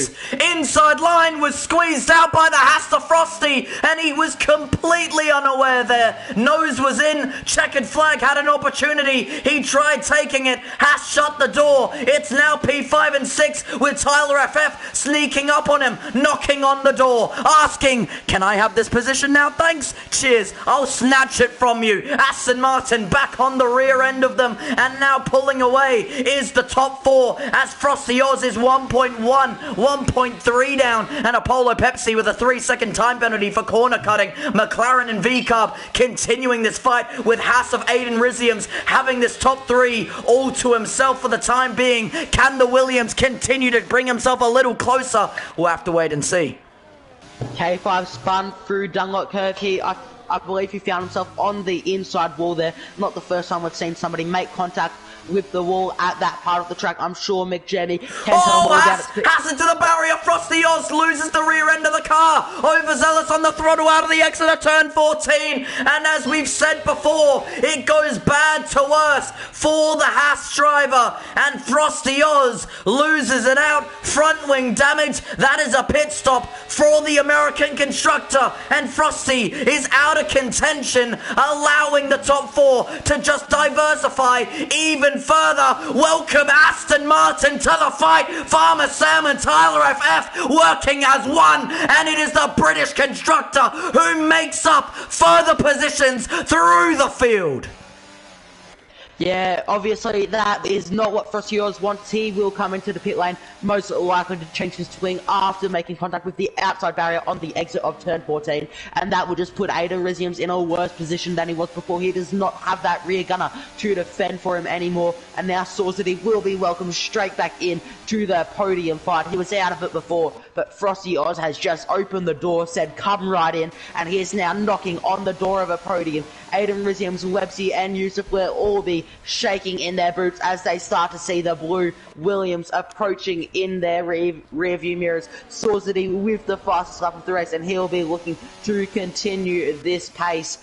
Inside line was squeezed out by the Hasta Frosty, and he was completely unaware there. Nose was in, checkered flag had an opportunity. He tried taking it, has shut the door. It's now P5 and 6 with Tyler FF sneaking up on him, knocking on the door, asking, can I have this position now? Thanks. Cheers. I'll snatch it from you. Aston Martin back on the rear end of them, and now pulling away is the top 4 as Frosty Oz is 1.1, 1.3 down, and Apollo Pepsi with a 3-second time penalty for corner cutting. McLaren and V-Carb continuing this fight with Haas of Aiden Riziums having this top 3 all to himself for the time being. Can the Williams continue to bring himself a little closer? We'll have to wait and see. K5 spun through Dunlop curve here. I believe he found himself on the inside wall there. Not the first time we've seen somebody make contact with the wall at that part of the track. I'm sure McJemmy can tell more about it. Has into the barrier. Frosty Oz loses the rear end of the car. Overzealous on the throttle out of the exit of turn 14. And as we've said before, it goes bad to worse for the Haas driver. And Frosty Oz loses it out. Front wing damage. That is a pit stop for the American constructor. And Frosty is out of contention, allowing the top four to just diversify even further. Welcome Aston Martin to the fight. Farmer Sam and Tyler FF working as one, and it is the British constructor who makes up further positions through the field. Yeah, obviously that is not what Frosty Oz wants. He will come into the pit lane, most likely to change his swing after making contact with the outside barrier on the exit of turn 14, and that will just put Aiden Riziums in a worse position than he was before. He does not have that rear gunner to defend for him anymore, and now Sawsity will be welcomed straight back in to the podium fight. He was out of it before, but Frosty Oz has just opened the door, said come right in, and he is now knocking on the door of a podium. Aiden Riziums, Websy and Yusuf will all be shaking in their boots as they start to see the blue Williams approaching in their rear view mirrors. Sawsity with the fastest lap of the race, and he'll be looking to continue this pace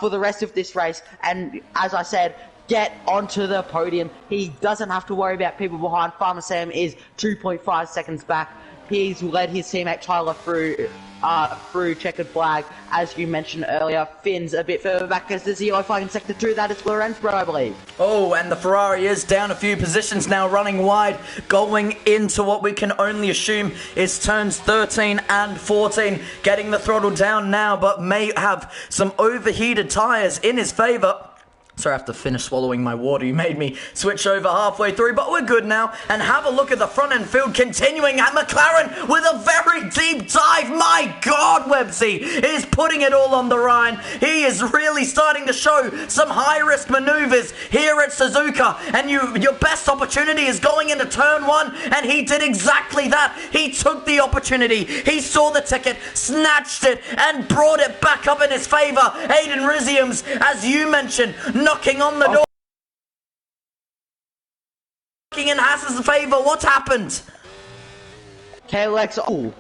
for the rest of this race, and as I said, get onto the podium. He doesn't have to worry about people behind. Farmer Sam is 2.5 seconds back. He's led his teammate Tyler through checkered flag, as you mentioned earlier. Finn's a bit further back as the Zero fighting sector 2. That is Lorenzbro, I believe. Oh, and the Ferrari is down a few positions now, running wide, going into what we can only assume is turns 13 and 14. Getting the throttle down now, but may have some overheated tyres in his favour. Sorry, I have to finish swallowing my water. You made me switch over halfway through, but we're good now. And have a look at the front end field continuing at McLaren with a very deep dive. My God, Websy is putting it all on the Rhine. He is really starting to show some high-risk maneuvers here at Suzuka. And your best opportunity is going into turn 1, and he did exactly that. He took the opportunity. He saw the ticket, snatched it, and brought it back up in his favour. Aiden Riziums, as you mentioned, knocking on the door. Knocking in Haas's favour. What happened? KLX,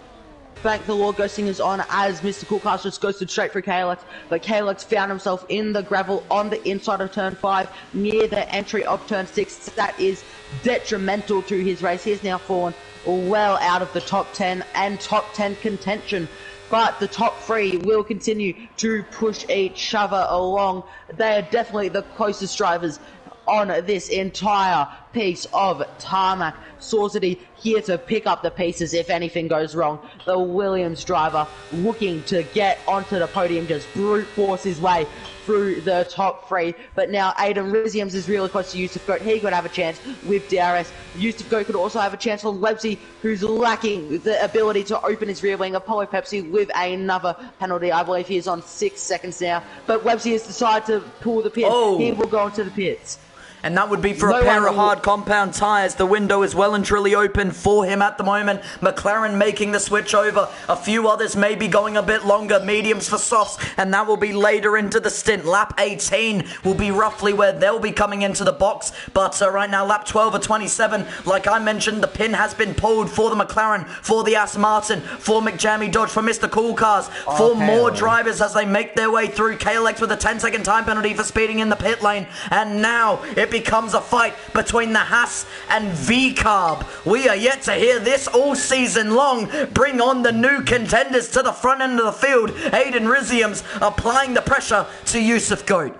thank the Lord Ghosting is on as Mr. Coolcast just goes straight for KLX, but KLX found himself in the gravel on the inside of turn 5 near the entry of turn 6. That is detrimental to his race. He has now fallen well out of the top 10 and top 10 contention. But the top 3 will continue to push each other along. They are definitely the closest drivers on this entire piece of tarmac. Sawsity here to pick up the pieces if anything goes wrong. The Williams driver looking to get onto the podium, just brute force his way through the top 3. But now Aiden Riziums is really close to Yusuf Goat. He could have a chance with DRS. Yusuf Goat could also have a chance on Websy, who's lacking the ability to open his rear wing. Apollo Pepsi with another penalty. I believe he is on 6 seconds now. But Websy has decided to pull the pin. He will go into the pits. And that would be for a pair of hard compound tyres. The window is well and truly open for him at the moment. McLaren making the switch over. A few others may be going a bit longer. Mediums for softs. And that will be later into the stint. Lap 18 will be roughly where they'll be coming into the box. But right now, lap 12 or 27, like I mentioned, the pin has been pulled for the McLaren, for the Aston Martin, for McJammy Dodge, for Mr. Cool Cars, for more drivers as they make their way through. KLX with a 10-second time penalty for speeding in the pit lane. And now it becomes a fight between the Haas and V-Carb. We are yet to hear this all season long. Bring on the new contenders to the front end of the field. Aiden Riziums applying the pressure to Yusuf Goat.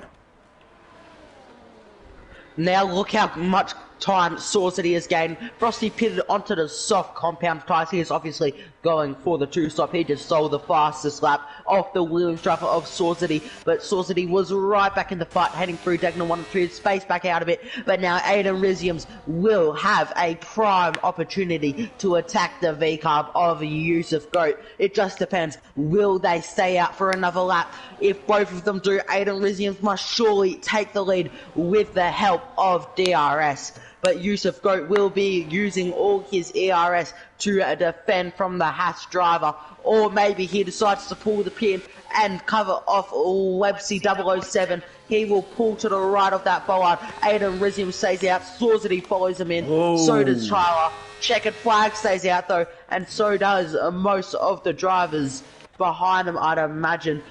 Now look how much time Sawsity has gained. Frosty pitted onto the soft compound tyres. He is obviously going for the 2-stop. He just stole the fastest lap off the Williams driver of Sawsity, but Sawsity was right back in the fight, heading through Diagonal 1 and 2, space back out of it. But now Aiden Riziums will have a prime opportunity to attack the V-Carb of Yusuf Goat. It just depends. Will they stay out for another lap? If both of them do, Aiden Riziums must surely take the lead with the help of DRS. but Yusuf Goat will be using all his ERS to defend from the Haas driver, or maybe he decides to pull the pin and cover off Websy 007. He will pull to the right of that bollard. Aiden Rizium stays out. Sawsity follows him in. Whoa. So does Tyler. Checkered Flag stays out though, and so does most of the drivers behind him, I'd imagine.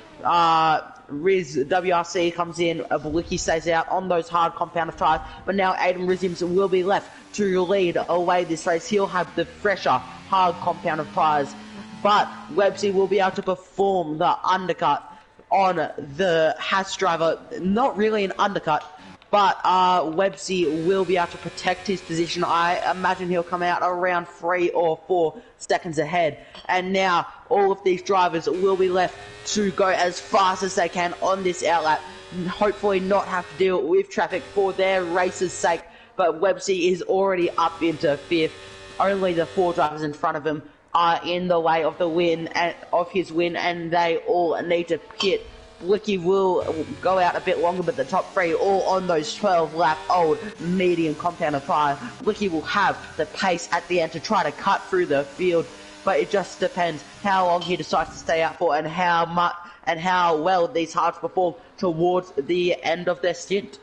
Riz WRC comes in, Blicky stays out on those hard compound tyres, but now Aiden Rizims will be left to lead away this race. He'll have the fresher hard compound of tyres, but Websy will be able to perform the undercut on the Haas driver. Not really an undercut, but Websy will be able to protect his position. I imagine he'll come out around 3 or 4 seconds ahead. And now all of these drivers will be left to go as fast as they can on this outlap. Hopefully not have to deal with traffic for their race's sake. But Websy is already up into 5th. Only the 4 drivers in front of him are in the way of the win and of his win, and they all need to pit. Blicky will go out a bit longer, but the top 3 all on those 12-lap old medium compound tyre. Blicky will have the pace at the end to try to cut through the field, but it just depends how long he decides to stay out for and how well these halves perform towards the end of their stint.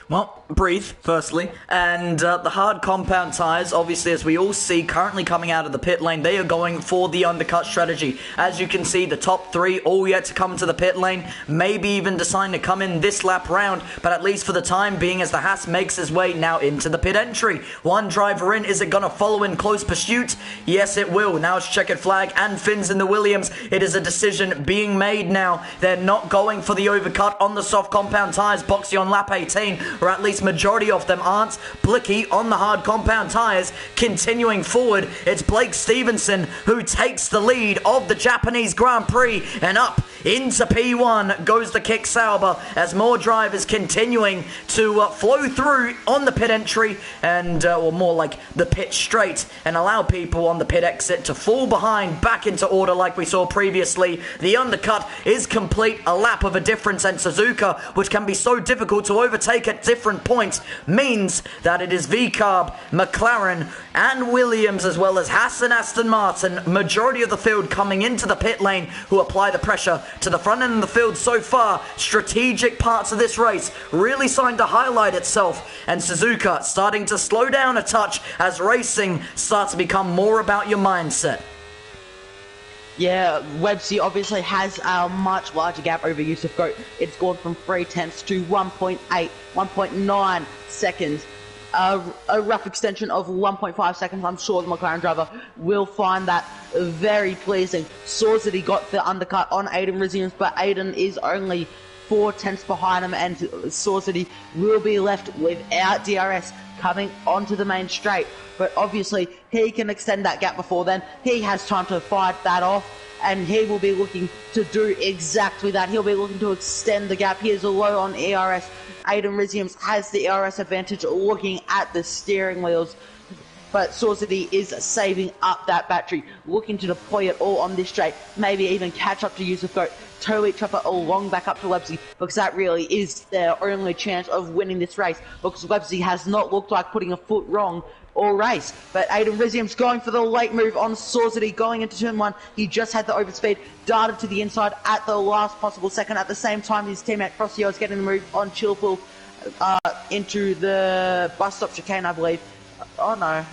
Well, breathe, firstly, and the hard compound tyres, obviously, as we all see currently coming out of the pit lane, they are going for the undercut strategy. As you can see, the top 3 all yet to come to the pit lane, maybe even deciding to come in this lap round, but at least for the time being, as the Haas makes his way now into the pit entry. One driver in, is it going to follow in close pursuit? Yes, it will. Now it's checkered flag and fins in the Williams. It is a decision being made now. They're not going for the overcut on the soft compound tyres. Boxy on lap 18, or at least majority of them aren't. Blicky on the hard compound tyres, continuing forward. It's Blake Stevenson who takes the lead of the Japanese Grand Prix, and up into P1 goes the Kick Sauber as more drivers continuing to flow through on the pit entry and, or more like the pit straight, and allow people on the pit exit to fall behind back into order like we saw previously. The undercut is complete, a lap of a difference, and Suzuka, which can be so difficult to overtake at different points, means that it is VCarb, McLaren and Williams, as well as Haas and Aston Martin, majority of the field coming into the pit lane, who apply the pressure to the front end of the field so far. Strategic parts of this race really starting to highlight itself, and Suzuka starting to slow down a touch as racing starts to become more about your mindset. Yeah, Websy obviously has a much larger gap over Yusuf Goat. It's gone from 0.3 to 1.8, 1.9 seconds. A rough extension of 1.5 seconds. I'm sure the McLaren driver will find that very pleasing. Sawsity got the undercut on Aiden Rizians, but Aiden is only 4 tenths behind him, and Sawsity will be left without DRS coming onto the main straight. But obviously, he can extend that gap before then. He has time to fight that off, and he will be looking to do exactly that. He'll be looking to extend the gap. He is low on ERS. Aiden Riziums has the ERS advantage looking at the steering wheels, but Sawsity is saving up that battery, looking to deploy it all on this straight, maybe even catch up to Yusuf Goat, totally chop it along back up to Websy, because that really is their only chance of winning this race, because Websy has not looked like putting a foot wrong all race. But Aiden Rizium's going for the late move on Sawsity going into turn 1. He just had the overspeed, darted to the inside at the last possible second. At the same time, his teammate Frostio is getting the move on Chillpool into the bus stop chicane, I believe. Oh no.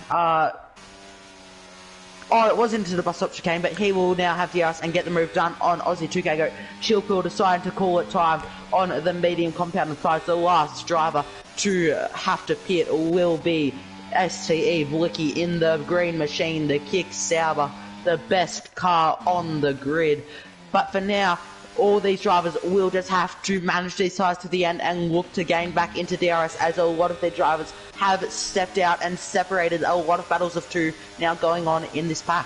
Oh, it was into the bus stop chicane, but he will now have DRS and get the move done on Aussie 2K Go. Chillpool deciding to call it time on the medium compound side. The last driver to have to pit will be STE Blicky in the green machine, the Kick Sauber, the best car on the grid. But for now, all these drivers will just have to manage these tires to the end and look to gain back into DRS, as a lot of their drivers have stepped out and separated. A lot of battles of 2 now going on in this pack.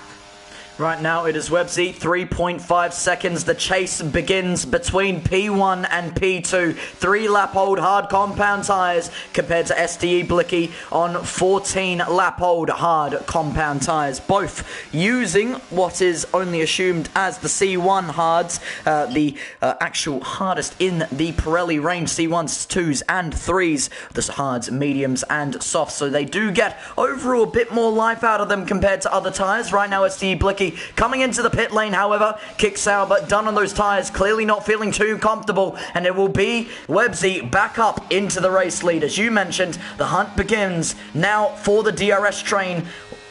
Right now it is Websy, 3.5 seconds. The chase begins between P1 and P2. 3-lap-old hard compound tyres compared to SDE Blicky on 14-lap-old hard compound tyres. Both using what is only assumed as the C1 hards, the actual hardest in the Pirelli range, C1s, 2s and 3s, the hards, mediums and softs. So they do get overall a bit more life out of them compared to other tyres. Right now SDE Blicky coming into the pit lane, however, kick Sauber done on those tyres, clearly not feeling too comfortable, and it will be Websy back up into the race lead. As you mentioned, the hunt begins now for the DRS train.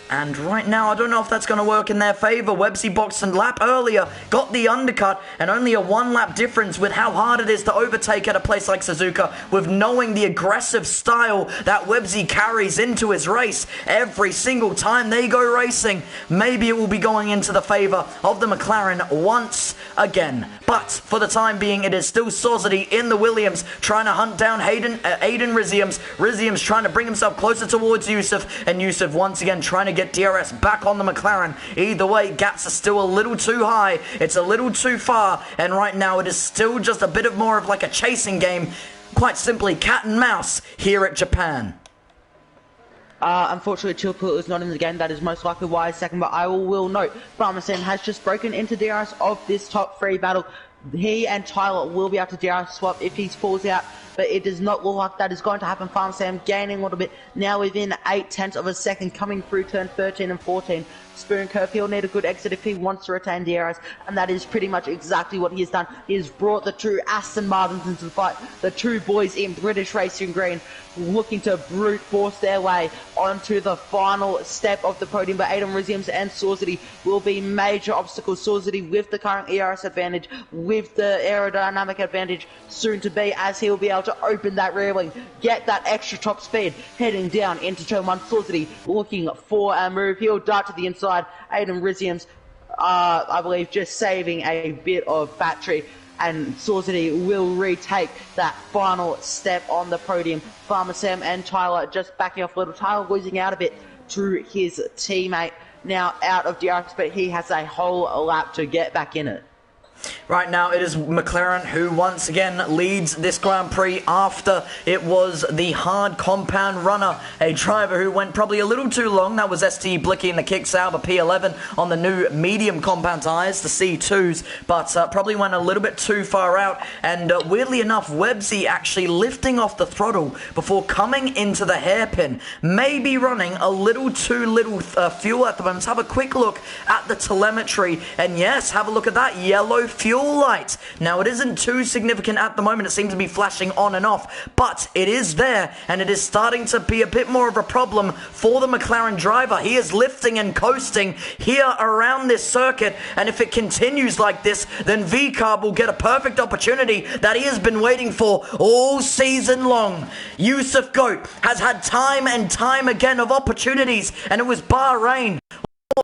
And right now, I don't know if that's going to work in their favour. Websy boxed a lap earlier, got the undercut, and only a 1-lap difference with how hard it is to overtake at a place like Suzuka, with knowing the aggressive style that Websy carries into his race every single time they go racing. Maybe it will be going into the favour of the McLaren once again. But for the time being, it is still Sozity in the Williams, trying to hunt down Aiden Riziums. Riziums trying to bring himself closer towards Yusuf, and Yusuf once again trying to get DRS back on the McLaren. Either way, gaps are still a little too high. It's a little too far, and right now it is still just a bit of more of like a chasing game. Quite simply, cat and mouse here at Japan. Unfortunately, Chilpul is not in the game. That is most likely why he's second, but I will note, Pharmacem has just broken into DRS of this top 3 battle. He and Tyler will be able to DRS swap if he falls out, but it does not look like that is going to happen. Pharmacem gaining a little bit, now within 0.8 of a second, coming through turn 13 and 14. Spoon curve, he'll need a good exit if he wants to retain DRS, and that is pretty much exactly what he has done. He has brought the two Aston Martins into the fight, the two boys in British Racing Green, looking to brute force their way onto the final step of the podium. But Aiden Riziums and Sozity will be major obstacles. Sozity with the current ERS advantage, with the aerodynamic advantage soon to be, as he will be able to open that rear wing, get that extra top speed, heading down into turn 1. Sozity looking for a move. He'll dart to the inside. Aiden Riziums, I believe, just saving a bit of battery, and Sozity will retake that final step on the podium. Pharmacem and Tyler just backing off a little. Tyler losing out a bit to his teammate, now out of DRS, but he has a whole lap to get back in it. Right now it is McLaren who once again leads this Grand Prix after it was the hard compound runner, a driver who went probably a little too long. That was ST Blicky in the kick Sauber P11 on the new medium compound tyres, the C2s, but probably went a little bit too far out, and weirdly enough, Websy actually lifting off the throttle before coming into the hairpin, maybe running a little too little fuel at the moment. Let's have a quick look at the telemetry, and yes, have a look at that yellow fuel light. Now it isn't too significant at the moment, it seems to be flashing on and off, but it is there, and it is starting to be a bit more of a problem for the McLaren driver. He is lifting and coasting here around this circuit, and if it continues like this, then VCARB will get a perfect opportunity that he has been waiting for all season long. Yusuf Goat has had time and time again of opportunities, and it was Bahrain,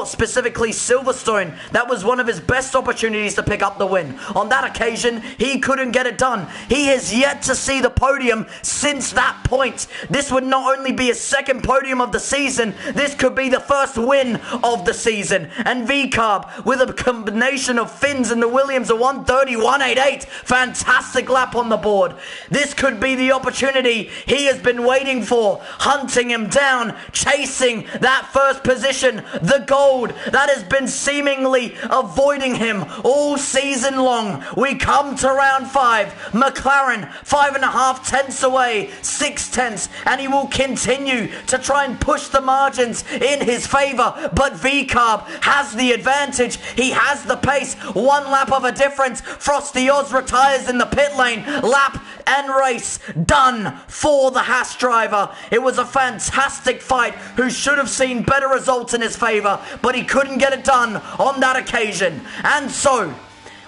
specifically Silverstone, that was one of his best opportunities to pick up the win. On that occasion, he couldn't get it done. He has yet to see the podium since that point. This would not only be his second podium of the season, this could be the first win of the season. And VCARB, with a combination of fins and the Williams, a 130, 188, fantastic lap on the board. This could be the opportunity he has been waiting for, hunting him down, chasing that first position, the gold that has been seemingly avoiding him all season long. We come to round 5. McLaren 5.5 tenths away, 6 tenths, and he will continue to try and push the margins in his favour. But VCARB has the advantage. He has the pace. 1 lap of a difference. Frosty Oz retires in the pit lane. Lap and race done for the Haas driver. It was a fantastic fight, who should have seen better results in his favour, but he couldn't get it done on that occasion. And so,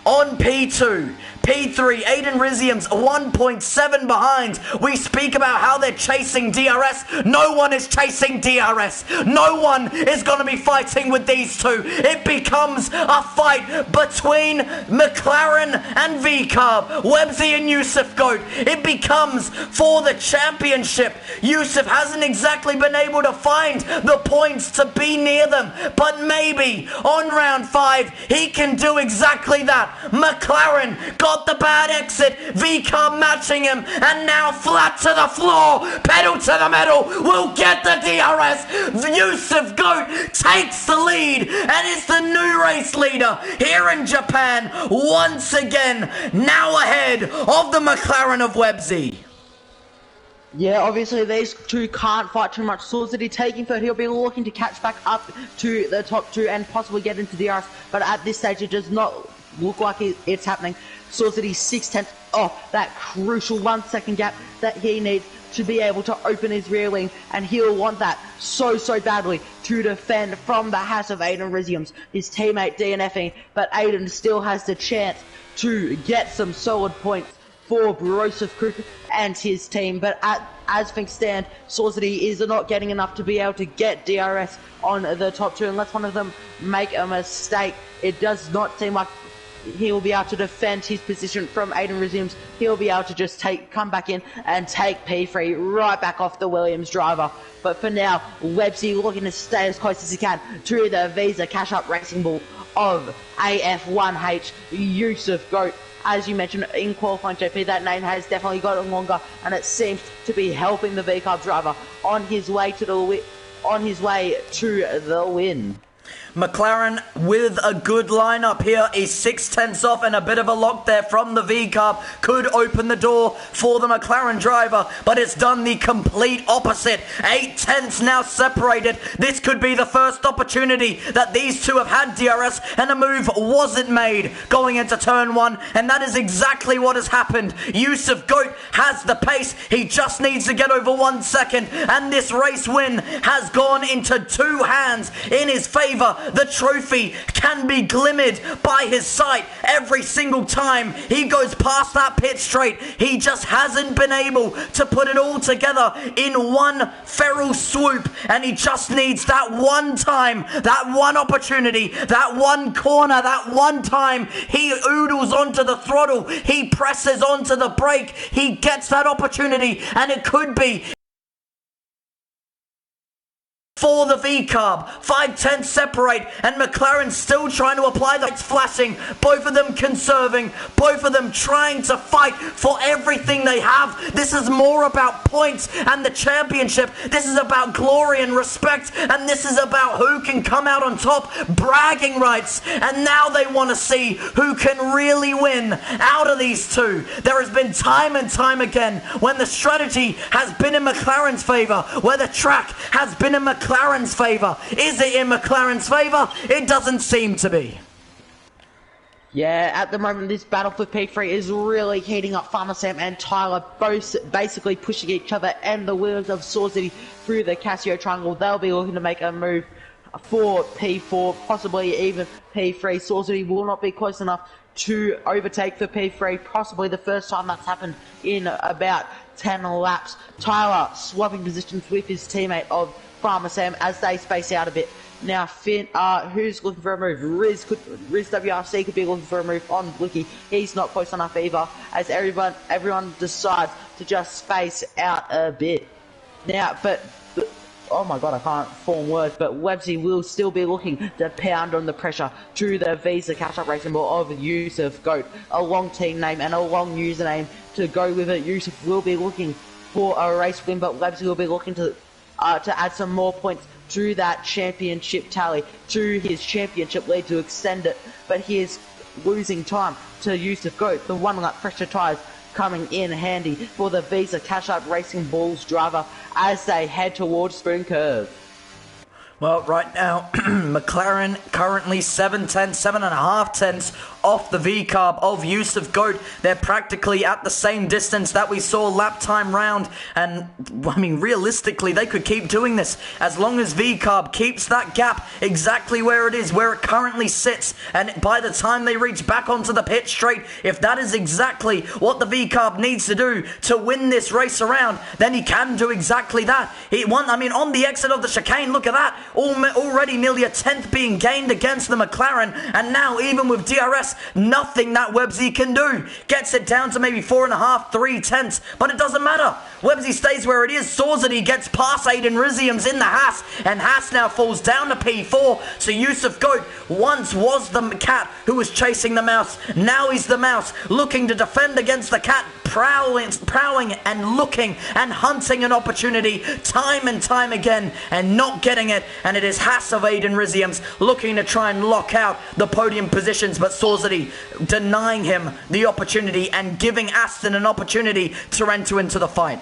on P2, P3, Aiden Rizium's 1.7 behind. We speak about how they're chasing DRS. No one is chasing DRS. No one is going to be fighting with these two. It becomes a fight between McLaren and VCarb, Websy and Yusuf Goat. It becomes for the championship. Yusuf hasn't exactly been able to find the points to be near them, but maybe on round 5 he can do exactly that. McLaren got the bad exit, VCarb matching him, and now flat to the floor, pedal to the metal, will get the DRS. Yusuf Goat takes the lead and is the new race leader here in Japan once again, now ahead of the McLaren of Websy. Yeah, obviously these two can't fight too much. Swordsy taking third, he'll be looking to catch back up to the top two and possibly get into DRS, but at this stage it does not look like it's happening. Swordsy 6/10 off that crucial 1 second gap that he needs to be able to open his rear wing, and he'll want that so badly to defend from the house of Aiden Riziums, his teammate DNFing, but Aiden still has the chance to get some solid points for Broseph Cook and his team, but as things stand, Swordsy is not getting enough to be able to get DRS on the top two unless one of them make a mistake. It does not seem like he will be able to defend his position from Aiden Riziums. He'll be able to just come back in and take P3 right back off the Williams driver. But for now, Websy looking to stay as close as he can to the Visa Cash Up Racing Bull of AF1H, Yusuf Goat. As you mentioned in qualifying, JP, that name has definitely gotten longer, and it seems to be helping the VCarb driver on his way to the win. McLaren with a good lineup here is 6/10 off, and a bit of a lock there from the VCarb could open the door for the McLaren driver, but it's done the complete opposite. 8/10 now separated. This could be the first opportunity that these two have had DRS, and a move wasn't made going into turn 1, and that is exactly what has happened. Yusuf Goat has the pace. He just needs to get over 1 second, and this race win has gone into 2 hands in his favor. The trophy can be glimmered by his sight every single time he goes past that pit straight. He just hasn't been able to put it all together in one feral swoop, and he just needs that one time, that one opportunity, that one corner, that one time he oodles onto the throttle, he presses onto the brake, he gets that opportunity, and it could be for the VCarb. 5/10 separate, and McLaren still trying to apply the lights flashing, both of them conserving, both of them trying to fight for everything they have. This is more about points and the championship. This is about glory and respect, and this is about who can come out on top, bragging rights, and now they want to see who can really win out of these two. There has been time and time again when the strategy has been in McLaren's favor, where the track has been in McLaren's favour. Is it in McLaren's favour? It doesn't seem to be. Yeah, at the moment this battle for P3 is really heating up. Farmer Sam and Tyler both basically pushing each other and the wheels of Swordsy through the Casio Triangle. They'll be looking to make a move for P4, possibly even P3. Swordsy will not be close enough to overtake for P3, possibly the first time that's happened in about 10 laps. Tyler swapping positions with his teammate of Farmer Sam as they space out a bit. Now Finn, who's looking for a move? Riz WRC could be looking for a move on Blicky. He's not close enough either, as everyone decides to just space out a bit. Now, oh my god, I can't form words, but Websy will still be looking to pound on the pressure to the Visa Cash Up Racing Ball of Yusuf Goat. A long team name and a long username to go with it. Yusuf will be looking for a race win, but Websy will be looking to add some more points to that championship tally, to his championship lead, to extend it. But he is losing time to Yusuf Goat. The 1 lap pressure tyres coming in handy for the Visa Cash Up Racing Bulls driver as they head towards Spoon Curve. Well, right now, McLaren currently 7.5 tenths off the V-carb of Yusuf Goat. They're practically at the same distance that we saw lap time round. And, I mean, realistically, they could keep doing this as long as V-carb keeps that gap exactly where it is, where it currently sits. And by the time they reach back onto the pit straight, if that is exactly what the V-carb needs to do to win this race around, then he can do exactly that. On the exit of the chicane, look at that. Already nearly a tenth being gained against the McLaren, and now even with DRS, nothing that Websy can do. Gets it down to maybe 4.5, 3 tenths, but it doesn't matter. Websy stays where it is. Sawzity gets past Aiden Riziums in the Haas, and Haas now falls down to P4. So Yusuf Goat once was the cat who was chasing the mouse. Now he's the mouse looking to defend against the cat, prowling and looking and hunting an opportunity time and time again and not getting it. And it is Haas of Aiden Riziums looking to try and lock out the podium positions, but Sawzity denying him the opportunity and giving Aston an opportunity to enter into the fight.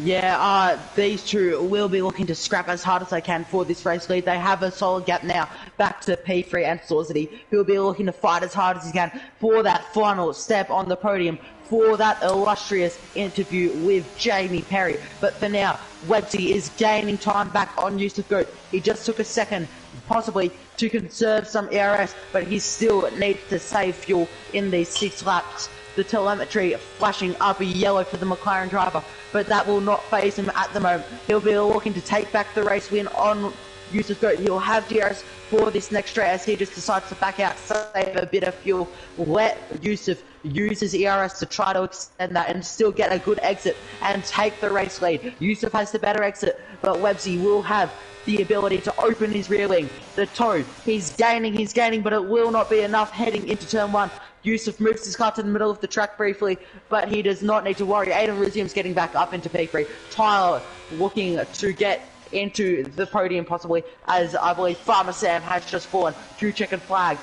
Yeah, these two will be looking to scrap as hard as they can for this race lead. They have a solid gap now back to P3 and Sawzity, who will be looking to fight as hard as he can for that final step on the podium, for that illustrious interview with Jamie Perry. But for now, Websy is gaining time back on Yusuf Goat. He just took a second, possibly, to conserve some ERS, but he still needs to save fuel in these 6 laps. The telemetry flashing up a yellow for the McLaren driver, but that will not faze him at the moment. He'll be looking to take back the race win on Yusuf Goat. He'll have DRS for this next straight as he just decides to back out, save a bit of fuel, let Yusuf use his ERS to try to extend that and still get a good exit and take the race lead. Yusuf has the better exit, but Websy will have the ability to open his rear wing. The toe, he's gaining, but it will not be enough heading into turn 1. Yusuf moves his car to the middle of the track briefly, but he does not need to worry. Aiden Rizium's getting back up into P3. Tyler looking to get into the podium possibly, as I believe Farmer Sam has just fallen through checkered flag.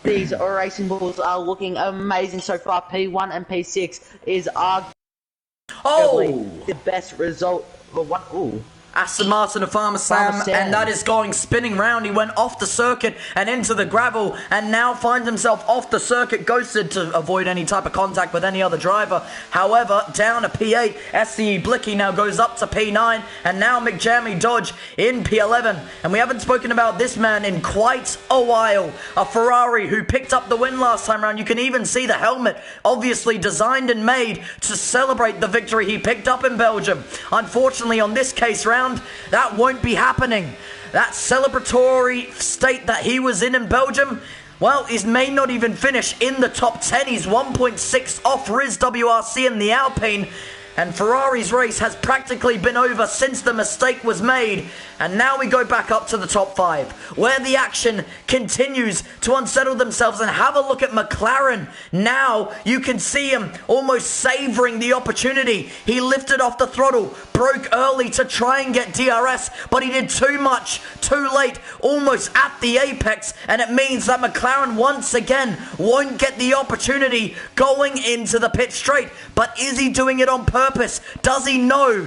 These racing balls are looking amazing so far. P1 and P6 is arguably the best result for one. Ooh. Aston Martin of Farmer Sam, and that is going spinning round. He went off the circuit and into the gravel, and now finds himself off the circuit, ghosted to avoid any type of contact with any other driver. However, down to P8, SCE Blicky now goes up to P9, and now McJammy Dodge in P11. And we haven't spoken about this man in quite a while. A Ferrari who picked up the win last time round. You can even see the helmet, obviously designed and made to celebrate the victory he picked up in Belgium. Unfortunately, on this case round, that won't be happening. That celebratory state that he was in Belgium, well, he may not even finish in the top 10. He's 1.6 off Riz WRC in the Alpine. And Ferrari's race has practically been over since the mistake was made. And now we go back up to the top 5, where the action continues to unsettle themselves. And have a look at McLaren. Now you can see him almost savouring the opportunity. He lifted off the throttle, broke early to try and get DRS, but he did too much, too late, almost at the apex. And it means that McLaren once again won't get the opportunity going into the pit straight. But is he doing it on purpose? Does he know?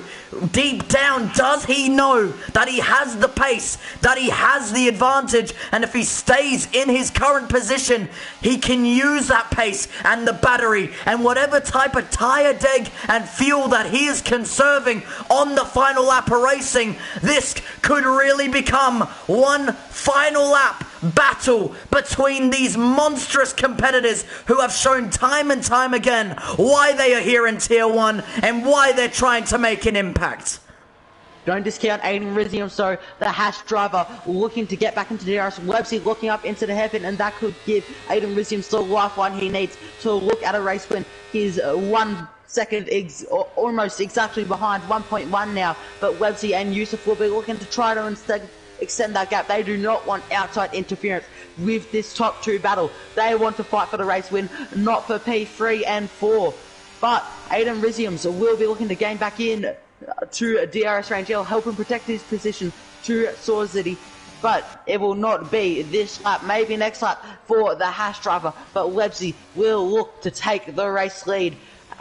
Deep down, does he know that he has the pace, that he has the advantage, and if he stays in his current position, he can use that pace and the battery and whatever type of tire deg and fuel that he is conserving on the final lap of racing? This could really become one final lap battle between these monstrous competitors who have shown time and time again why they are here in Tier 1 and why they're trying to make an impact. Don't discount Aiden Rizium, so the Haas driver looking to get back into the DRS. Websy looking up into the heaven, and that could give Aiden Rizium the lifeline he needs to look at a race win. He's 1 second almost exactly behind, 1.1 now, but Websy and Yusuf will be looking to try to instead extend that gap. They do not want outside interference with this top 2 battle. They want to fight for the race win, not for P3 and 4. But Aiden Riziums will be looking to gain back in to DRS range. He'll help him protect his position to Sawzity, but it will not be this lap, maybe next lap for the Haas driver. But Websy will look to take the race lead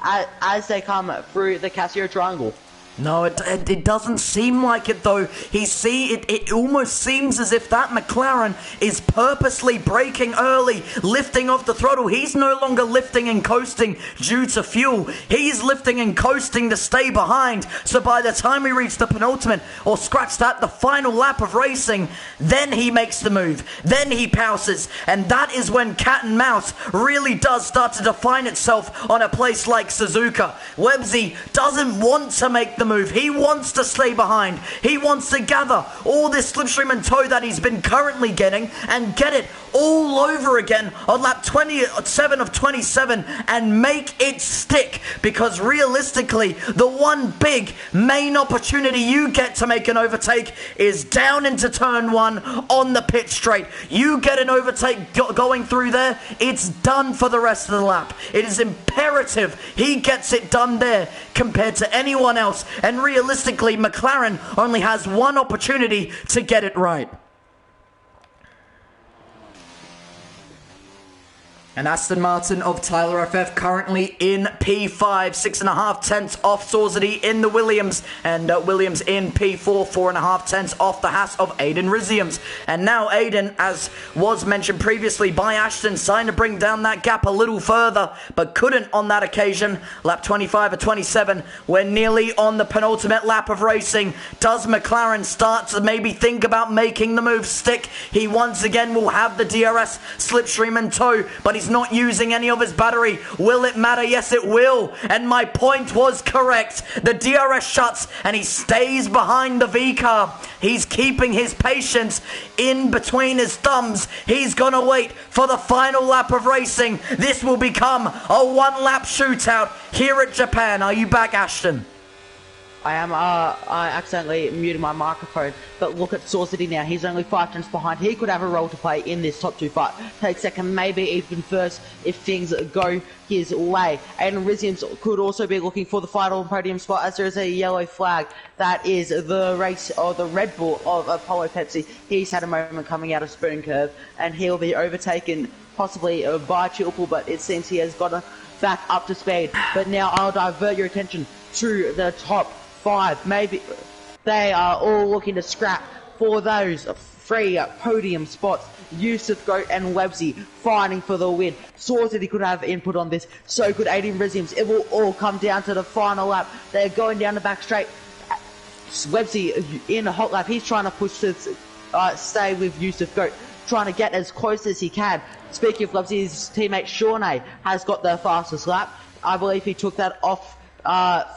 as they come through the Casio Triangle. No, it doesn't seem like it though. It almost seems as if that McLaren is purposely braking early, lifting off the throttle. He's no longer lifting and coasting due to fuel. He's lifting and coasting to stay behind. So by the time we reach the penultimate, or scratch that, the final lap of racing, then he makes the move. Then he pounces. And that is when cat and mouse really does start to define itself on a place like Suzuka. Websy doesn't want to make the move. He wants to stay behind. He wants to gather all this slipstream and tow that he's been currently getting and get it all over again on lap 27 of 27 and make it stick, because realistically the one big main opportunity you get to make an overtake is down into turn 1 on the pit straight. You get an overtake going through there, it's done for the rest of the lap. It is imperative he gets it done there compared to anyone else, and realistically McLaren only has one opportunity to get it right. And Aston Martin of Tyler FF currently in P5, 6.5 tenths off Sawsity in the Williams, and Williams in P4, 4.5 tenths off the Haas of Aiden Riziums. And now Aiden, as was mentioned previously by Ashton, trying to bring down that gap a little further, but couldn't on that occasion. Lap 25 of 27, we're nearly on the penultimate lap of racing. Does McLaren start to maybe think about making the move stick? He once again will have the DRS slipstream and tow, but he's not using any of his battery. Will it matter? Yes, it will. And my point was correct. The DRS shuts and he stays behind the V car. He's keeping his patience in between his thumbs. He's gonna wait for the final lap of racing. This will become a one-lap shootout here at Japan. Are you back, Ashton? I am. I accidentally muted my microphone, but look at Sawsity now. He's only 5 tenths behind. He could have a role to play in this top 2 fight. Take second, maybe even first if things go his way. And Riziums could also be looking for the final podium spot, as there is a yellow flag. That is the race, or the Red Bull of Apollo Pepsi. He's had a moment coming out of Spoon Curve, and he'll be overtaken possibly by Chilpul, but it seems he has gotten back up to speed. But now I'll divert your attention to the top 5. Maybe they are all looking to scrap for those 3 podium spots. Yusuf Goat and Websy fighting for the win. Sawsity could have input on this, so could Aiden Riziums. It will all come down to the final lap. They're going down the back straight. Websy in a hot lap. He's trying to push to stay with Yusuf Goat, trying to get as close as he can. Speaking of Websy, his teammate Shawnee has got the fastest lap. I believe he took that off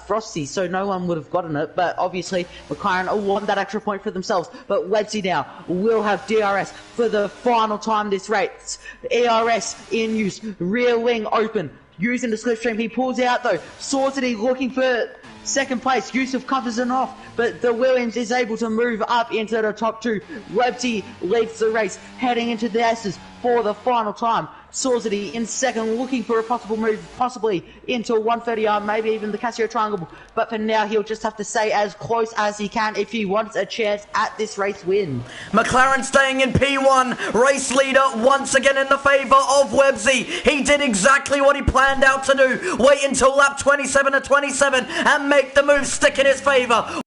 Frosty, so no one would have gotten it, but obviously McLaren want that extra point for themselves. But Websy now will have DRS for the final time this race. ERS in use, rear wing open, using the slipstream. He pulls out though. Sawsity looking for second place. Yusuf covers it off, but the Williams is able to move up into the top 2. Websy leads the race, heading into the S's for the final time. Sawsity in second, looking for a possible move, possibly into 130R, maybe even the Casio Triangle. But for now, he'll just have to stay as close as he can if he wants a chance at this race win. McLaren staying in P1, race leader once again in the favour of Websy. He did exactly what he planned out to do. Wait until lap 27 of 27 and make the move stick in his favour.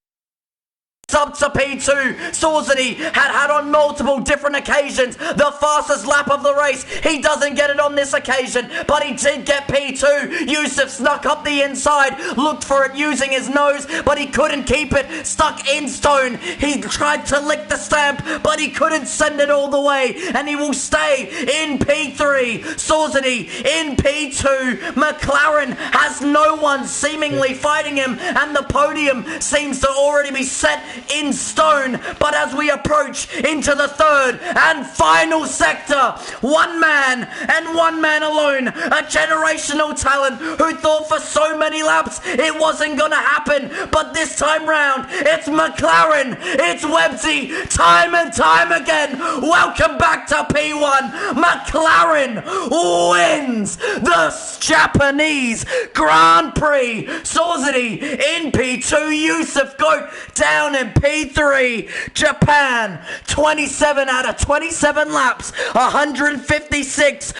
Up to P2, Sawsity had on multiple different occasions the fastest lap of the race. He doesn't get it on this occasion, but he did get P2. Yusuf snuck up the inside, looked for it using his nose, but he couldn't keep it, stuck in stone. He tried to lick the stamp, but he couldn't send it all the way, and he will stay in P3. Sawsity in P2. McLaren has no one seemingly fighting him, and the podium seems to already be set in stone. But as we approach into the third and final sector, one man and one man alone, a generational talent who thought for so many laps it wasn't gonna happen, but this time round it's McLaren, it's Websy, time and time again. Welcome back to P1. McLaren wins the Japanese Grand Prix. Sawsity in P2, Yusuf Goat down in P3. Japan, 27 out of 27 laps, 156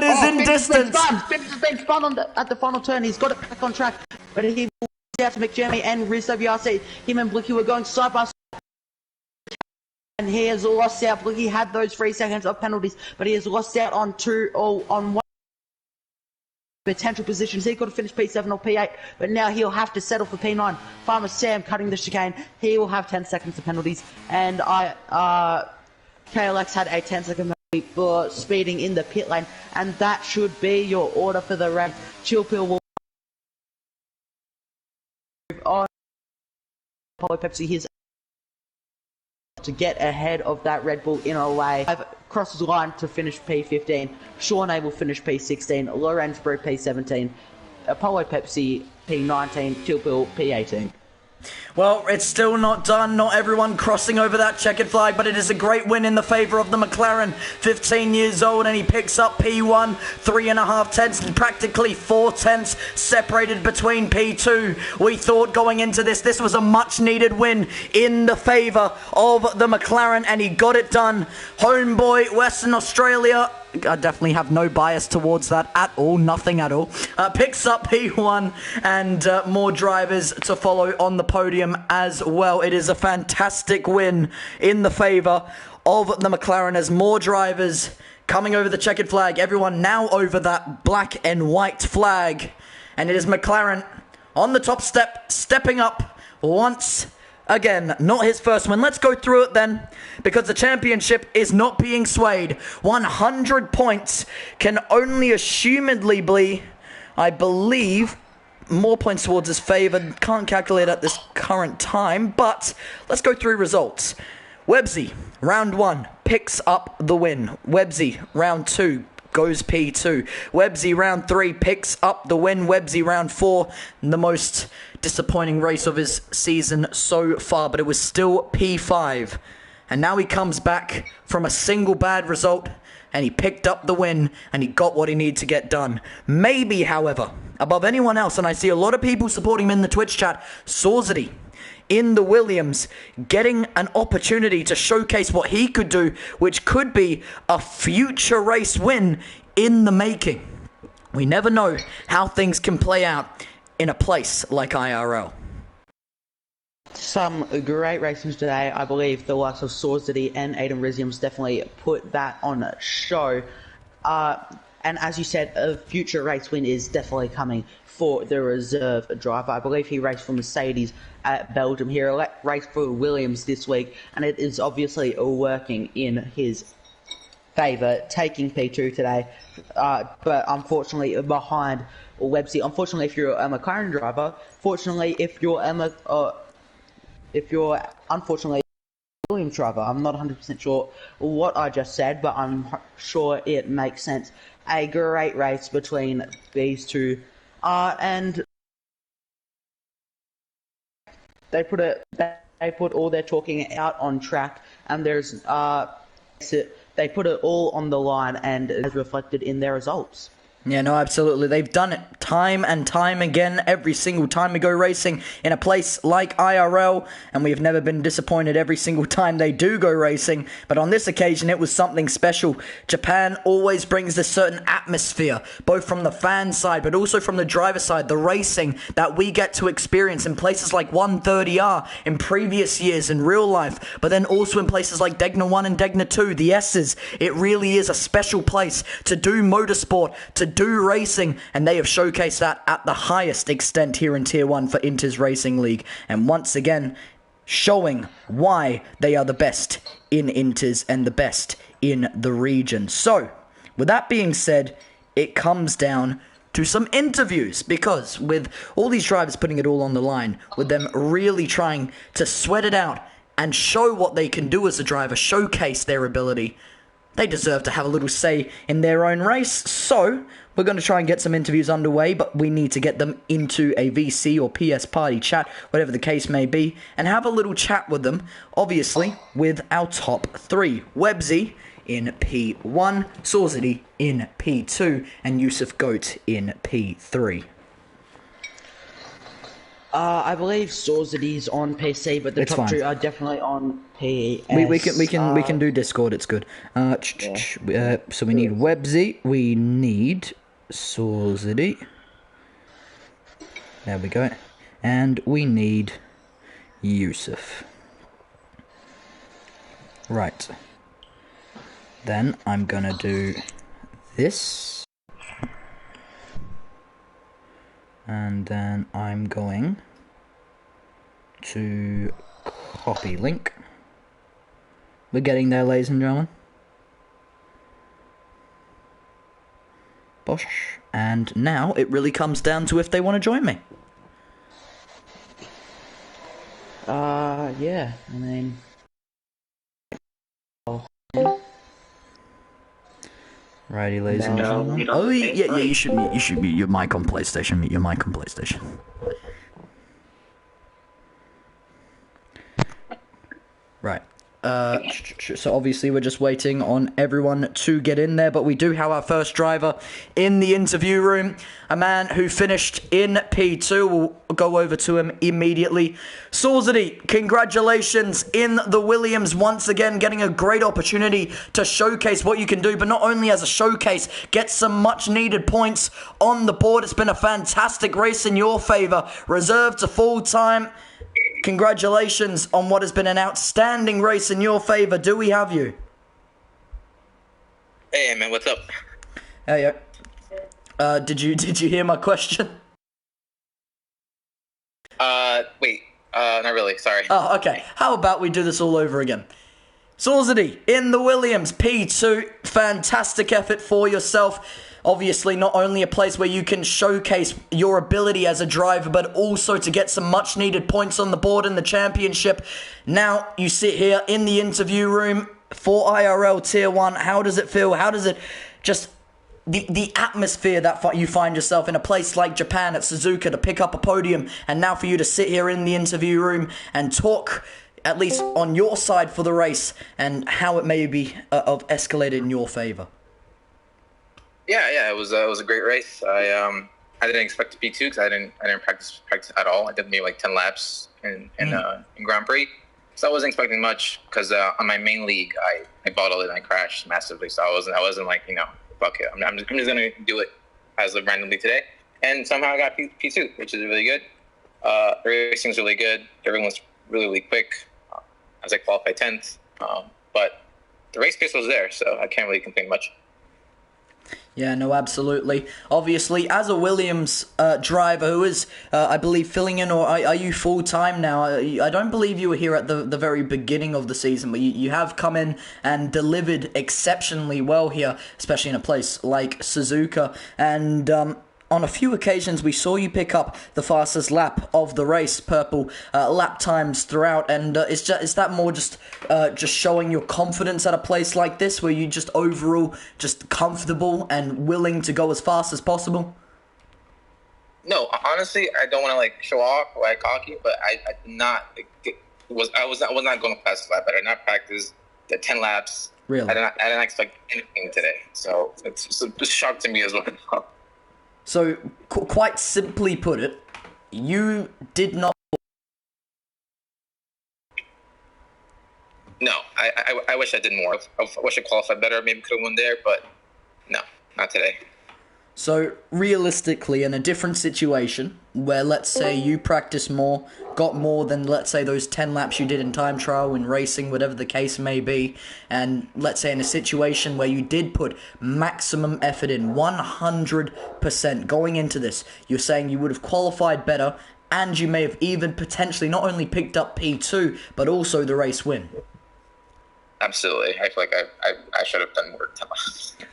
kilometers in distance. Finishes big spun at the final turn. He's got it back on track, but he will out to McJeremy and Riz WRC. Him and Blicky were going side by side. And he has lost out. Blicky had those 3 seconds of penalties, but he has lost out on one potential positions. He could have finished P7 or P8, but now he'll have to settle for P9. Farmer Sam cutting the chicane. He will have 10 seconds of penalties, and KLX had a 10-second penalty for speeding in the pit lane, and that should be your order for the race. Chillpill will move on. Apollo Pepsi, his to get ahead of that Red Bull in a way. Crosses the line to finish P15. Shawnee will finish P16. Lorenz Brew P17. Apollo Pepsi P19. Chillpill P18. Well, it's still not done. Not everyone crossing over that checkered flag, but it is a great win in the favour of the McLaren. 15 years old, and he picks up P1, 3.5 tenths, and practically 4 tenths separated between P2. We thought going into this was a much-needed win in the favour of the McLaren, and he got it done. Homeboy, Western Australia, I definitely have no bias towards that at all, nothing at all. Picks up P1 and more drivers to follow on the podium as well. It is a fantastic win in the favour of the McLaren as more drivers coming over the checkered flag. Everyone now over that black and white flag. And it is McLaren on the top step, stepping up once again. Not his first win. Let's go through it then, because the championship is not being swayed. 100 points can only assumedly be, I believe, more points towards his favour. Can't calculate at this current time, but let's go through results. Websy, round 1, picks up the win. Websy, round 2, goes P2. Websy, round 3, picks up the win. Websy, round 4, the most disappointing race of his season so far, but it was still P5. And now he comes back from a single bad result, and he picked up the win, and he got what he needed to get done. Maybe, however, above anyone else, and I see a lot of people supporting him in the Twitch chat, Sawzity in the Williams, getting an opportunity to showcase what he could do, which could be a future race win in the making. We never know how things can play out in a place like IRL. Some great racing today. I believe the likes of Sawzity and Aiden Rizium's definitely put that on a show. And as you said, a future race win is definitely coming for the reserve driver. I believe he raced for Mercedes at Belgium. He raced for Williams this week, and it is obviously working in his favour, taking P2 today, but unfortunately behind Websy. Unfortunately, if you're a McLaren driver, fortunately, if you're unfortunately a Williams driver, I'm not 100% sure what I just said, but I'm sure it makes sense. A great race between these two, and they put all their talking out on track, and they put it all on the line, and as reflected in their results. Yeah, no, absolutely. They've done it time and time again, every single time we go racing in a place like IRL, and we've never been disappointed every single time they do go racing. But on this occasion, it was something special. Japan always brings this certain atmosphere, both from the fan side, but also from the driver side, the racing that we get to experience in places like 130R in previous years in real life, but then also in places like Degna 1 and Degna 2, the S's. It really is a special place to do motorsport, to do racing, and they have showcased that at the highest extent here in Tier 1 for Inters Racing League, and once again showing why they are the best in Inters and the best in the region. So, with that being said, it comes down to some interviews, because with all these drivers putting it all on the line, with them really trying to sweat it out and show what they can do as a driver, showcase their ability, they deserve to have a little say in their own race. So, we're going to try and get some interviews underway, but we need to get them into a VC or PS party chat, whatever the case may be, and have a little chat with them, obviously, with our top 3. Websy in P1, Sawzity in P2, and Yusuf Goat in P3. I believe Swords on PC, but the It's top fine. two are definitely on PS. We can do Discord. It's good. So we need Webzy. We need Swordsity. There we go. And we need Yusuf. Right. Then I'm gonna do this. And then I'm going to copy link. We're getting there, ladies and gentlemen. Bosh. And now it really comes down to if they want to join me. Yeah, I mean... Righty, ladies and gentlemen. Oh, yeah, you should mute your mic on PlayStation. Mute your mic on PlayStation. Right. So obviously we're just waiting on everyone to get in there, but we do have our first driver in the interview room, a man who finished in P2. We'll go over to him immediately. Swordsity, congratulations in the Williams once again, getting a great opportunity to showcase what you can do, but not only as a showcase, get some much needed points on the board. It's been a fantastic race in your favor, reserved to full time. Congratulations on what has been an outstanding race in your favor. Do we have you? Hey man, what's up? Hey, did you hear my question? Wait, not really, sorry. Oh, okay. How about we do this all over again? Swordsity in the Williams P2. Fantastic effort for yourself. Obviously, not only a place where you can showcase your ability as a driver, but also to get some much needed points on the board in the championship. Now, you sit here in the interview room for IRL Tier 1. How does it feel? How does it just... The atmosphere that you find yourself in a place like Japan at Suzuka to pick up a podium, and now for you to sit here in the interview room and talk, at least on your side for the race, and how it may be escalated in your favor. Yeah, it was a great race. I didn't expect to P2 because I didn't practice at all. I did maybe like 10 laps in Grand Prix, so I wasn't expecting much because on my main league I bottled it and I crashed massively. So I wasn't like fuck it. I'm just gonna do it as of randomly today, and somehow I got P2, which is really good. The racing was really good. Everyone was really quick. I was like qualified 10th, but the race pace was there, so I can't really complain much. Yeah, no, absolutely. Obviously, as a Williams driver who is, I believe, filling in, or are you full-time now? I don't believe you were here at the very beginning of the season, but you have come in and delivered exceptionally well here, especially in a place like Suzuka. And on a few occasions, we saw you pick up the fastest lap of the race, purple lap times throughout. And is that more just showing your confidence at a place like this, where you just overall just comfortable and willing to go as fast as possible? No, honestly, I don't want to like show off or like cocky, but I did not I was not going fast lap. I did not practice the 10 laps. Really? I didn't expect anything today, so it's a shock to me as well. So, quite simply put it, you did not... No, I wish I did more. I wish I qualified better. Maybe could have won there, but no, not today. So, realistically, in a different situation, where let's say you practice more, got more than, let's say, those 10 laps you did in time trial, in racing, whatever the case may be, and let's say in a situation where you did put maximum effort in, 100% going into this, you're saying you would have qualified better, and you may have even potentially not only picked up P2, but also the race win. Absolutely. I feel like I should have done more.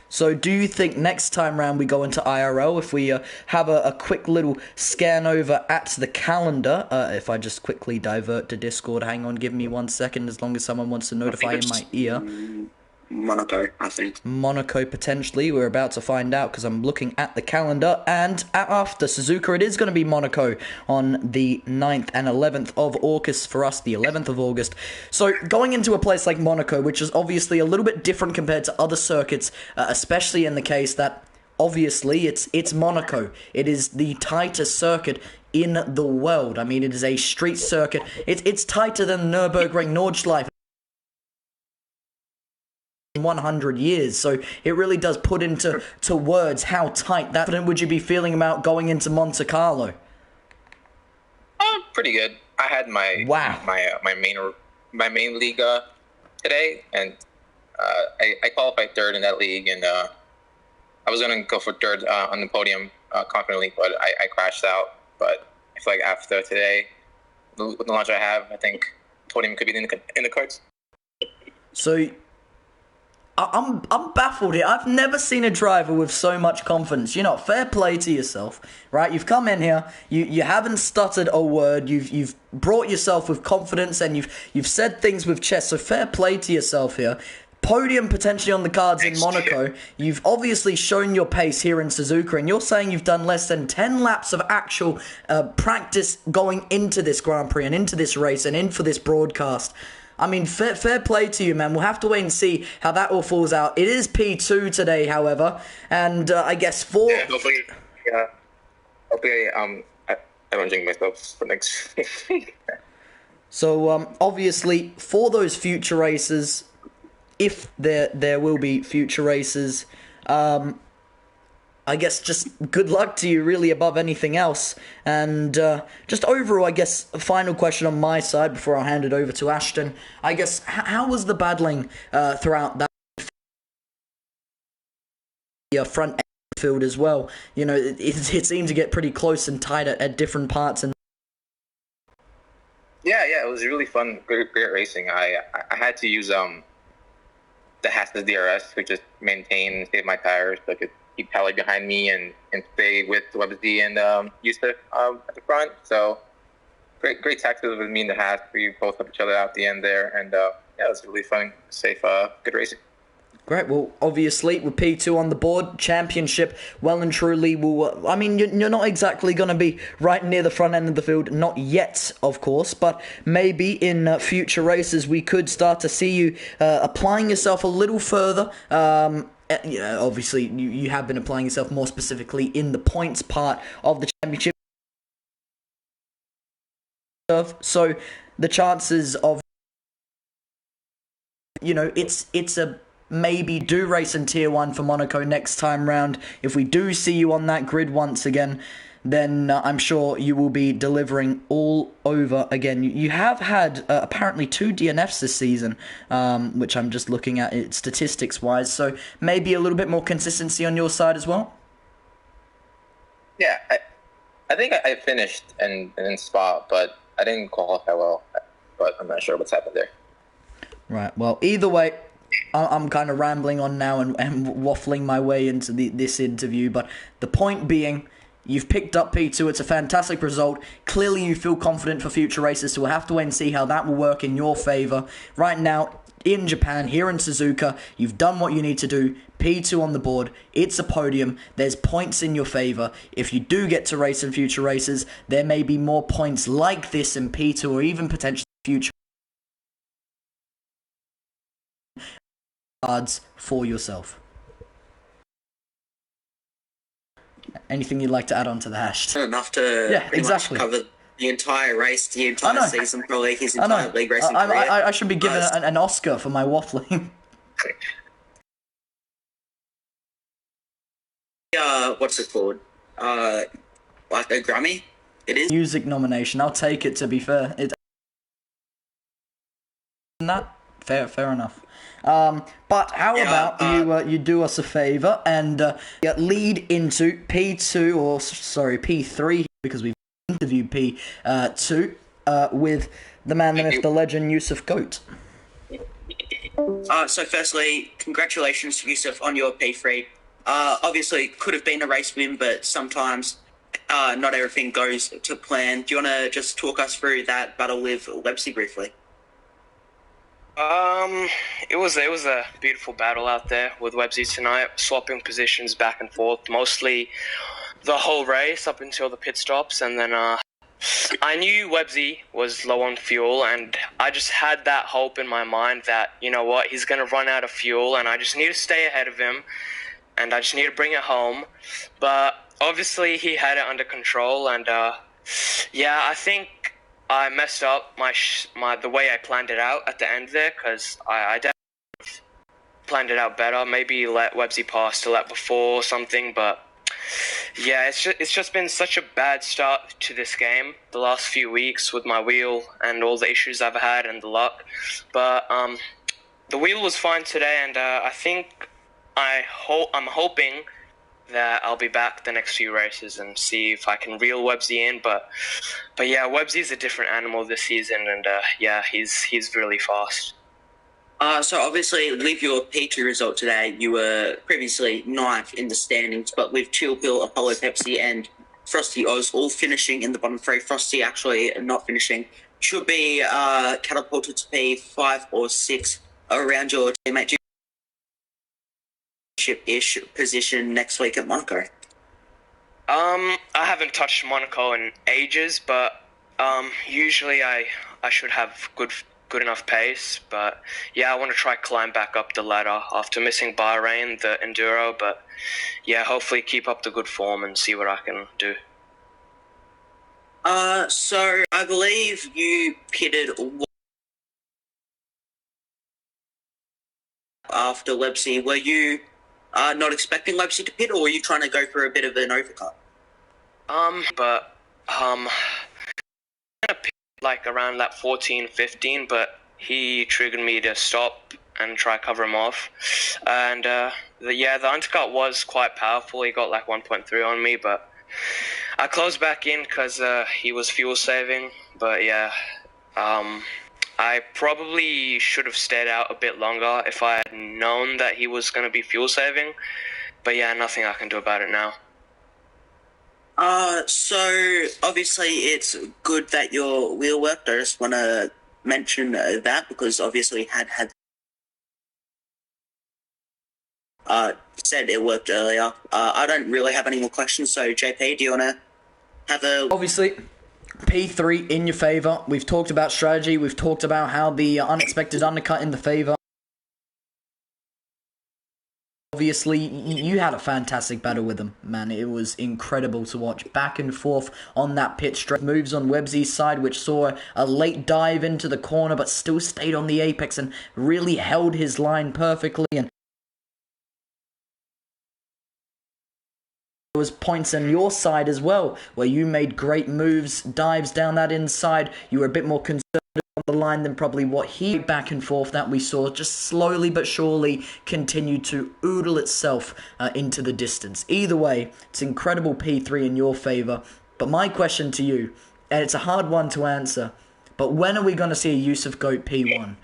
So do you think next time round we go into IRL, if we have a quick little scan over at the calendar, if I just quickly divert to Discord, hang on, give me 1 second, as long as someone wants to notify in my ear. Monaco, I think. Monaco, potentially. We're about to find out because I'm looking at the calendar. And after Suzuka, it is going to be Monaco on the 9th and 11th of August for us, the 11th of August. So going into a place like Monaco, which is obviously a little bit different compared to other circuits, especially in the case that obviously it's Monaco. It is the tightest circuit in the world. I mean, it is a street circuit. It's tighter than Nürburgring Nordschleife in 100 years. So it really does put into words how tight that. Would you be feeling about going into Monte Carlo? Pretty good. I had my my main league today, and I qualified third in that league, and I was gonna go for third on the podium confidently, but I crashed out. But I feel like after today, with the launch I have, I think podium could be in the cards. So I'm baffled here. I've never seen a driver with so much confidence. You know, fair play to yourself, right? You've come in here, you haven't stuttered a word. You've brought yourself with confidence, and you've said things with chest. So fair play to yourself here. Podium potentially on the cards in Monaco. You've obviously shown your pace here in Suzuka, and you're saying you've done less than 10 laps of actual practice going into this Grand Prix and into this race and in for this broadcast. I mean, fair play to you, man. We'll have to wait and see how that all falls out. It is P2 today, however, and I guess hopefully, I don't jinx myself for next week. So, obviously, for those future races, if there will be future races, I guess just good luck to you, really, above anything else. And just overall, I guess, a final question on my side before I hand it over to Ashton. I guess, how was the battling throughout that front field as well? You know, it seemed to get pretty close and tight at different parts. And yeah, it was really fun, great racing. I had to use the Haas DRS to just maintain and save my tires, so I could keep Pally behind me and stay with Websy and Yusuf at the front. So great tactics with me and the Haas. We both helped each other out at the end there, and yeah, it was really fun, safe, good racing. Great. Well, obviously, with P2 on the board, championship well and truly will... I mean, you're not exactly going to be right near the front end of the field, not yet, of course, but maybe in future races we could start to see you applying yourself a little further. You know, obviously, you have been applying yourself more specifically in the points part of the championship. So the chances of... You know, it's a... maybe do race in Tier 1 for Monaco next time round. If we do see you on that grid once again, then I'm sure you will be delivering all over again. You have had apparently 2 DNFs this season, which I'm just looking at it statistics-wise, so maybe a little bit more consistency on your side as well? Yeah, I think I finished in Spa, but I didn't qualify well, but I'm not sure what's happened there. Right, well, either way, I'm kind of rambling on now and waffling my way into this interview, but the point being, you've picked up P2, it's a fantastic result. Clearly you feel confident for future races, so we'll have to wait and see how that will work in your favour. Right now, in Japan, here in Suzuka, you've done what you need to do. P2 on the board, it's a podium, there's points in your favour. If you do get to race in future races, there may be more points like this in P2 or even potentially future cards for yourself. Anything you'd like to add on to the hash? Enough to much cover the entire race, the entire season, probably his entire league racing career. I should be given an Oscar for my waffling. What's it called? Like a Grammy? It is. Music nomination. I'll take it, to be fair. Fair enough. But how about you do us a favour and lead into P3, because we've interviewed P2 with the man, the myth, the legend, Yusuf Goat. So firstly, congratulations to Yusuf on your P3. Obviously, could have been a race win, but sometimes not everything goes to plan. Do you want to just talk us through that battle with Websy briefly? It was a beautiful battle out there with Websy tonight, swapping positions back and forth, mostly the whole race up until the pit stops, and then I knew Websy was low on fuel, and I just had that hope in my mind that, you know what, he's going to run out of fuel, and I just need to stay ahead of him, and I just need to bring it home. But obviously he had it under control, and Yeah, I think I messed up the way I planned it out at the end there, because I definitely planned it out better. Maybe let Websy pass to lap before or something, but yeah, it's just been such a bad start to this game the last few weeks with my wheel and all the issues I've had and the luck. But the wheel was fine today, and I think I'm hoping that I'll be back the next few races and see if I can reel Websy in. But yeah, Websy's a different animal this season, and yeah, he's really fast. So obviously, with your P2 result today, you were previously ninth in the standings, but with Chill Pill, Apollo Pepsi, and Frosty Oz all finishing in the bottom three, Frosty actually not finishing, should be catapulted to P5 or 6 around your teammate ish position next week at Monaco. I haven't touched Monaco in ages, but usually I should have good enough pace. But yeah, I want to try climb back up the ladder after missing Bahrain, the enduro. But yeah, hopefully keep up the good form and see what I can do. So I believe you pitted after Lepsy. Were you not expecting Lepsy to pit, or were you trying to go for a bit of an overcut? Like around lap 14, 15, but he triggered me to stop and try cover him off. And the undercut was quite powerful. He got like 1.3 on me, but I closed back in because he was fuel saving. But yeah, I probably should have stayed out a bit longer if I had known that he was going to be fuel saving. But yeah, nothing I can do about it now. So obviously it's good that your wheel worked. I just want to mention that because obviously had said it worked earlier. I don't really have any more questions. So JP, do you want to have a... Obviously, P3 in your favour. We've talked about strategy. We've talked about how the unexpected undercut in the favour. Obviously, you had a fantastic battle with him, man. It was incredible to watch. Back and forth on that pit straight. Moves on Websy's side, which saw a late dive into the corner, but still stayed on the apex and really held his line perfectly. And there was points on your side as well, where you made great moves, dives down that inside. You were a bit more concerned on the line than probably what he back and forth that we saw just slowly but surely continue to oodle itself into the distance. Either way, it's incredible P3 in your favour. But my question to you, and it's a hard one to answer, but when are we going to see a use of GOAT P1?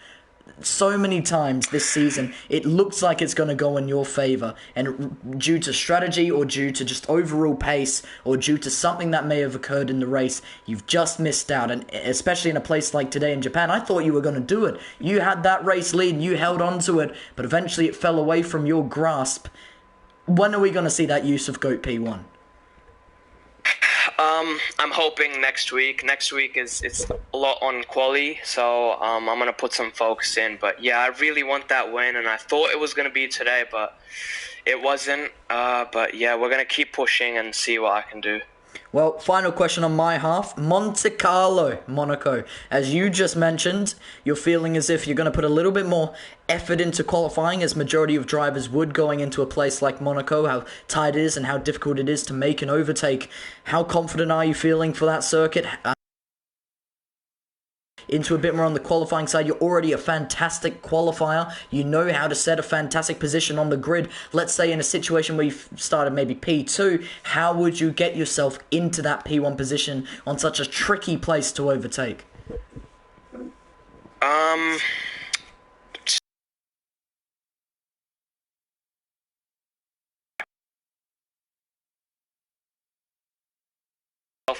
So many times this season, it looks like it's going to go in your favour, and due to strategy or due to just overall pace or due to something that may have occurred in the race, you've just missed out. And especially in a place like today in Japan, I thought you were going to do it. You had that race lead and you held on to it, but eventually it fell away from your grasp. When are we going to see that use of GOAT P1? I'm hoping next week. Next week it's a lot on quali, so I'm gonna put some focus in. But yeah, I really want that win, and I thought it was gonna be today, but it wasn't. But yeah, we're gonna keep pushing and see what I can do. Well, final question on my half. Monte Carlo, Monaco. As you just mentioned, you're feeling as if you're going to put a little bit more effort into qualifying, as majority of drivers would going into a place like Monaco, how tight it is and how difficult it is to make an overtake. How confident are you feeling for that circuit? Into a bit more on the qualifying side, you're already a fantastic qualifier. You know how to set a fantastic position on the grid. Let's say in a situation where you've started maybe P2, how would you get yourself into that P1 position on such a tricky place to overtake?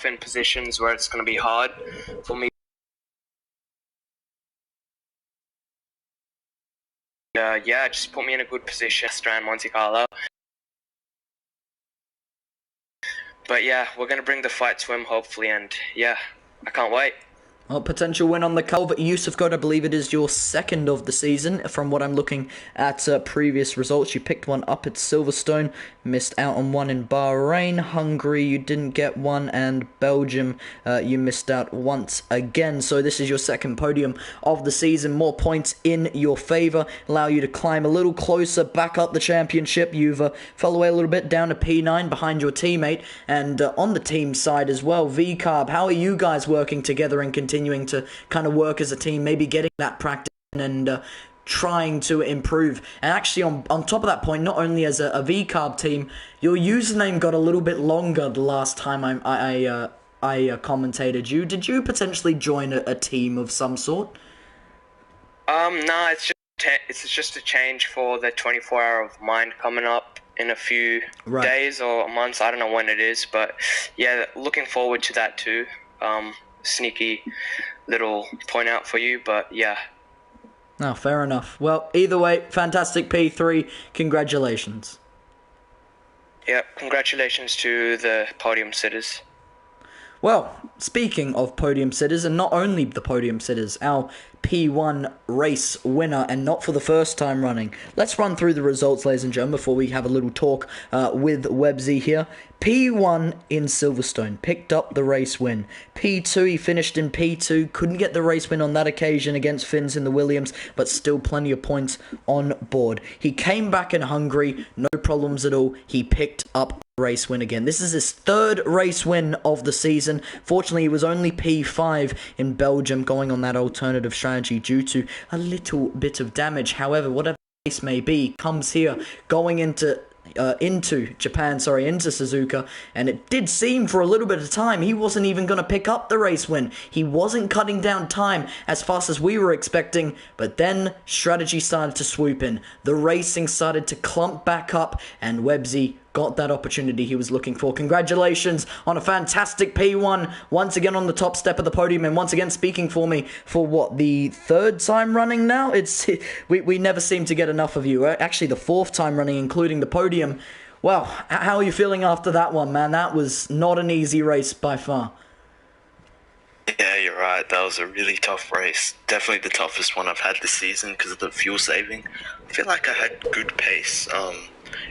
In positions where it's going to be hard for me. Yeah, just put me in a good position. Strand Monte Carlo. But yeah, we're going to bring the fight to him, hopefully, and yeah, I can't wait. Well, potential win on the Culver. Yusuf Goat, I believe it is your second of the season. From what I'm looking at previous results, you picked one up at Silverstone, missed out on one in Bahrain. Hungary, you didn't get one, and Belgium, you missed out once again. So this is your second podium of the season. More points in your favour, allow you to climb a little closer back up the championship. You've fell away a little bit down to P9 behind your teammate, and on the team side as well, VCarb, how are you guys working together and continuing to kind of work as a team, maybe getting that practice and trying to improve? And actually, on top of that point, not only as a VCarb team, your username got a little bit longer the last time I commentated you. Did you potentially join a team of some sort? No, it's just a change for the 24 Hour of Mine coming up in a few days or months. I don't know when it is, but yeah, looking forward to that too. Sneaky little point out for you, but yeah. No, fair enough. Well, either way, fantastic P3. Congratulations. Yeah, congratulations to the podium sitters. Well, speaking of podium sitters, and not only the podium sitters, our P1 race winner, and not for the first time running. Let's run through the results, ladies and gentlemen, before we have a little talk with Websy here. P1 in Silverstone, picked up the race win. P2, he finished in P2, couldn't get the race win on that occasion against Finns in the Williams, but still plenty of points on board. He came back in Hungary, no problems at all. He picked up race win again. This is his third race win of the season. Fortunately, he was only P5 in Belgium, going on that alternative strategy due to a little bit of damage. However, whatever the case may be, comes here going into Japan, into Suzuka, and it did seem for a little bit of time he wasn't even going to pick up the race win. He wasn't cutting down time as fast as we were expecting, but then strategy started to swoop in. The racing started to clump back up, and Websy got that opportunity he was looking for. Congratulations on a fantastic P1, once again on the top step of the podium, and once again speaking for me for what, the third time running now? We never seem to get enough of you. Actually, the fourth time running, including the podium. Well, how are you feeling after that one, man? That was not an easy race by far. Yeah, you're right. That was a really tough race. Definitely the toughest one I've had this season because of the fuel saving. I feel like I had good pace.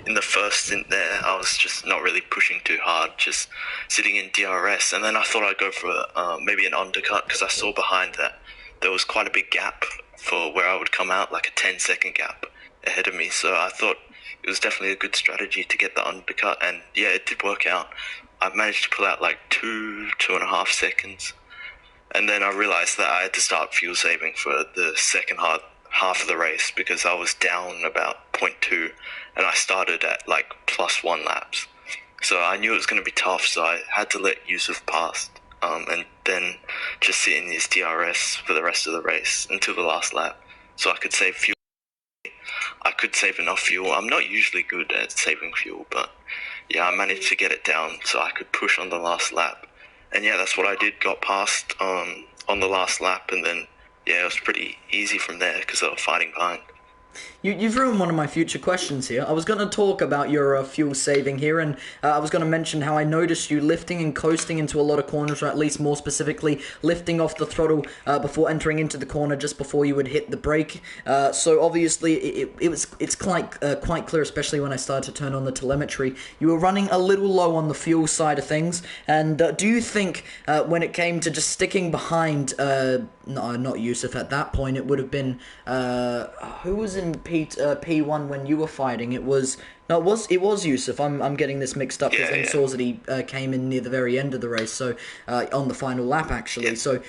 In the first stint there, I was just not really pushing too hard, just sitting in DRS. And then I thought I'd go for maybe an undercut because I saw behind that there was quite a big gap for where I would come out, like a 10-second gap ahead of me. So I thought it was definitely a good strategy to get the undercut. And yeah, it did work out. I managed to pull out like 2.5 seconds. And then I realized that I had to start fuel saving for the second half of the race because I was down about 0.2 and I started at like +1 laps. So I knew it was going to be tough, so I had to let Yusuf pass and then just sit in his DRS for the rest of the race until the last lap so I could save fuel. I could save enough fuel. I'm not usually good at saving fuel, but yeah, I managed to get it down so I could push on the last lap. And yeah, that's what I did, got past on the last lap, and then yeah, it was pretty easy from there because they were fighting behind. You've ruined one of my future questions here. I was going to talk about your fuel saving here, and I was going to mention how I noticed you lifting and coasting into a lot of corners, or at least more specifically, lifting off the throttle before entering into the corner, just before you would hit the brake. So obviously, it's quite clear, especially when I started to turn on the telemetry. You were running a little low on the fuel side of things, and do you think when it came to just sticking behind, no, not Yusuf at that point, it would have been, who was in P1 when you were fighting? It was Yusuf. I'm getting this mixed up because then Sawsity came in near the very end of the race, so on the final lap actually. Yeah. So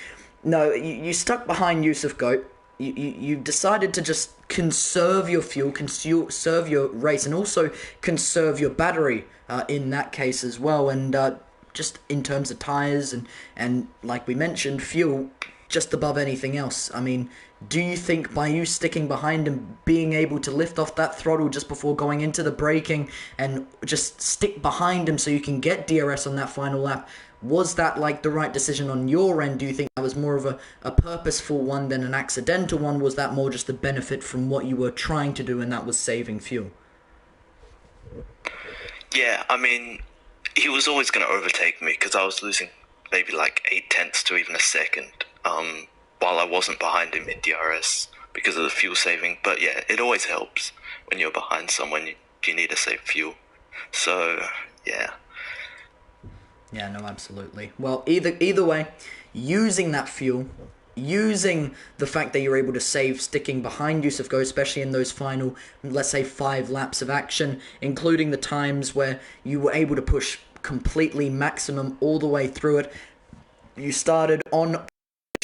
no, you stuck behind Yusuf Goat. You decided to just conserve your fuel, conserve your race, and also conserve your battery in that case as well. And just in terms of tires and like we mentioned, fuel just above anything else. I mean, do you think by you sticking behind and being able to lift off that throttle just before going into the braking and just stick behind him so you can get DRS on that final lap, was that like the right decision on your end? Do you think that was more of a purposeful one than an accidental one? Was that more just a benefit from what you were trying to do, and that was saving fuel? Yeah, I mean, he was always going to overtake me because I was losing maybe like 0.8 to even a second. while I wasn't behind him in DRS because of the fuel saving. But yeah, it always helps when you're behind someone. You need to save fuel. So yeah. Yeah, no, absolutely. Well, either way, using that fuel, using the fact that you're able to save sticking behind Yusuf Go, especially in those final, let's say, 5 laps of action, including the times where you were able to push completely maximum all the way through it. You started on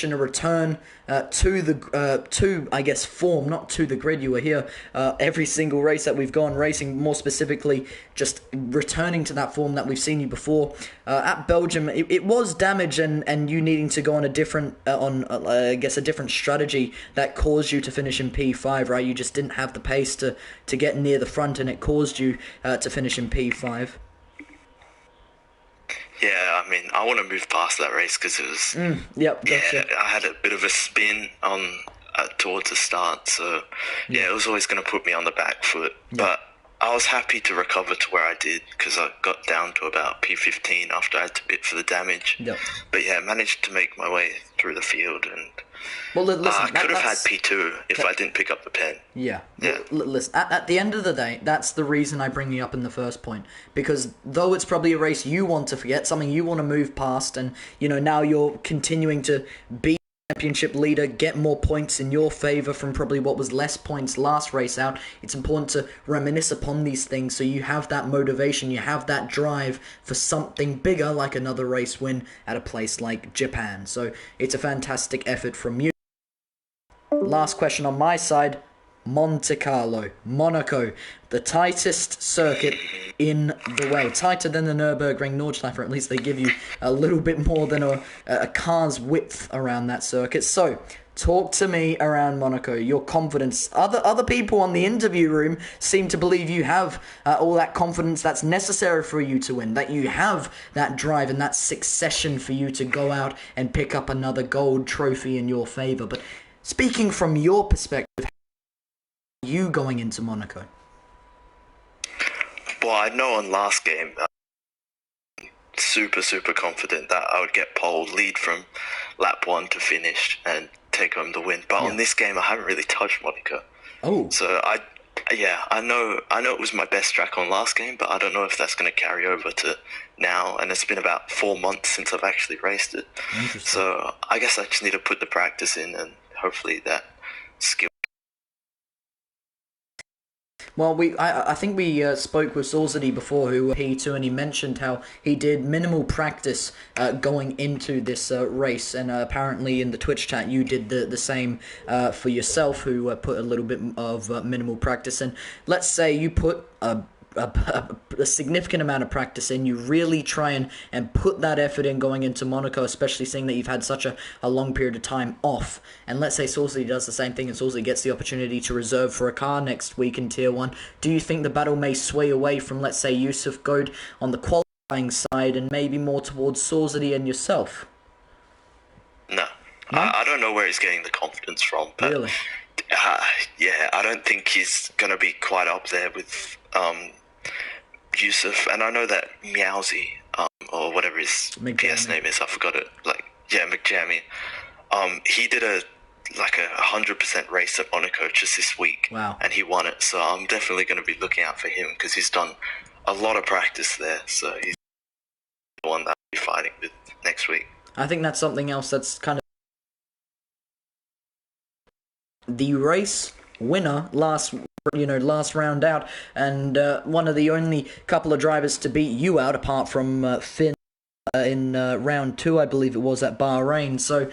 a return to I guess form, not to the grid. You were here every single race that we've gone racing, more specifically just returning to that form that we've seen you before. At Belgium it was damage and you needing to go on a different I guess a different strategy that caused you to finish in P5, right? You just didn't have the pace to get near the front, and it caused you to finish in P5. Yeah, I mean, I want to move past that race because it was. Yep. Yeah, I had a bit of a spin on towards the start, so yeah, it was always going to put me on the back foot. Yeah. But I was happy to recover to where I did because I got down to about P15 after I had to bid for the damage. Yep. But yeah, I managed to make my way through the field, and well, listen, I could have had P2 if I didn't pick up the pen. Yeah. Listen, at the end of the day, that's the reason I bring you up in the first point. Because though it's probably a race you want to forget, something you want to move past, and now you're continuing to be championship leader, get more points in your favour from probably what was less points last race out. It's important to reminisce upon these things so you have that motivation, you have that drive for something bigger, like another race win at a place like Japan. So it's a fantastic effort from you. Last question on my side. Monte Carlo, Monaco, the tightest circuit in the way. Tighter than the Nürburgring Nordschleife, or at least they give you a little bit more than a car's width around that circuit. So, talk to me around Monaco, your confidence. Other people on the interview room seem to believe you have all that confidence that's necessary for you to win, that you have that drive and that succession for you to go out and pick up another gold trophy in your favour. But speaking from your perspective, you going into Monaco? Well, I know on last game, super confident that I would get pole, lead from lap 1 to finish and take home the win. But on this game, I haven't really touched Monaco. Oh. So I know it was my best track on last game, but I don't know if that's going to carry over to now. And it's been about 4 months since I've actually raced it. So I guess I just need to put the practice in, and hopefully that skill. Well, I think we spoke with Sorzady before, who P2, and he mentioned how he did minimal practice going into this race, and apparently in the Twitch chat you did the same for yourself, who put a little bit of minimal practice in. Let's say you put a significant amount of practice in, you really try and put that effort in going into Monaco, especially seeing that you've had such a long period of time off. And let's say Sorzady does the same thing and Sorzady gets the opportunity to reserve for a car next week in Tier 1. Do you think the battle may sway away from, let's say, Yusuf Goad on the qualifying side and maybe more towards Sorzady and yourself? No? I don't know where he's getting the confidence from. But really? Yeah, I don't think he's going to be quite up there with Yusuf, and I know that Meowsy, or whatever his PS name is, I forgot it. McJammy. He did a 100% race at Monaco just this week. Wow. And he won it. So I'm definitely going to be looking out for him because he's done a lot of practice there. So he's the one that I'll be fighting with next week. I think that's something else that's kind of the race winner last round out, and one of the only couple of drivers to beat you out, apart from Finn in round 2, I believe it was, at Bahrain. So,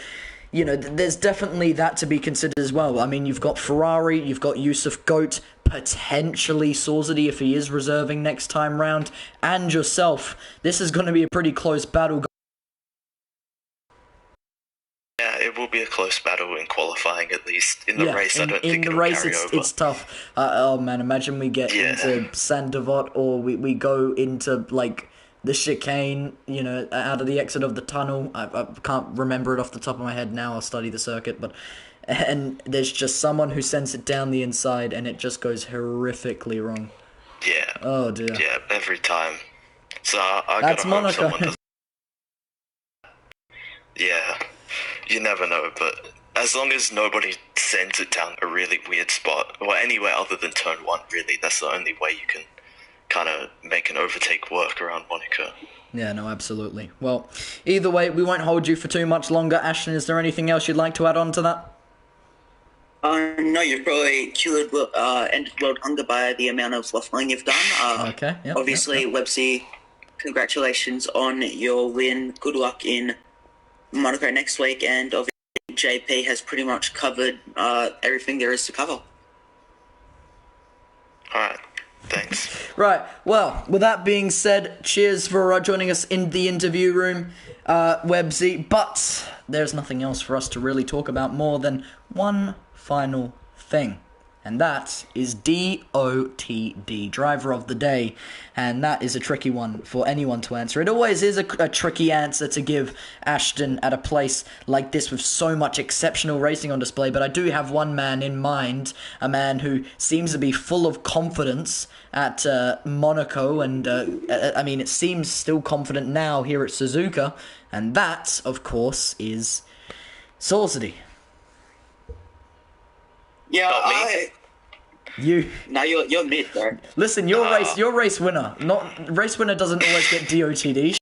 there's definitely that to be considered as well. I mean, you've got Ferrari, you've got Yusuf Goat, potentially Sorzady if he is reserving next time round, and yourself. This is going to be a pretty close battle. Yeah, it will be a close battle in qualifying, at least. In the race, I don't think it'll carry over. It's tough. Oh man, imagine we get into Saint-Devote, or we go into, the chicane, out of the exit of the tunnel. I can't remember it off the top of my head now. I'll study the circuit, and there's just someone who sends it down the inside, and it just goes horrifically wrong. Yeah. Oh dear. Yeah, every time. So I That's gotta Monaco. hope someone does. Yeah. you never know, but as long as nobody sends it down a really weird spot, or anywhere other than turn 1, really, that's the only way you can kind of make an overtake work around Monaco. Yeah, no, absolutely. Well, either way, we won't hold you for too much longer. Ashton, is there anything else you'd like to add on to that? No, you've probably cured ended world hunger by the amount of waffling you've done. Okay, yep, obviously, yep. Websy, congratulations on your win. Good luck in Monaco next week, and obviously JP has pretty much covered everything there is to cover. Alright, thanks. Right, well, with that being said, cheers for joining us in the interview room, Websy, but there's nothing else for us to really talk about more than one final thing, and that is DOTD, Driver of the Day, and that is a tricky one for anyone to answer. It always is a tricky answer to give Ashton at a place like this with so much exceptional racing on display, but I do have one man in mind, a man who seems to be full of confidence at Monaco, and I mean, it seems still confident now here at Suzuka, and that, of course, is Salisbury. Yeah, you're mid, bro. Listen, you're race winner. Not race winner doesn't always get DOTD.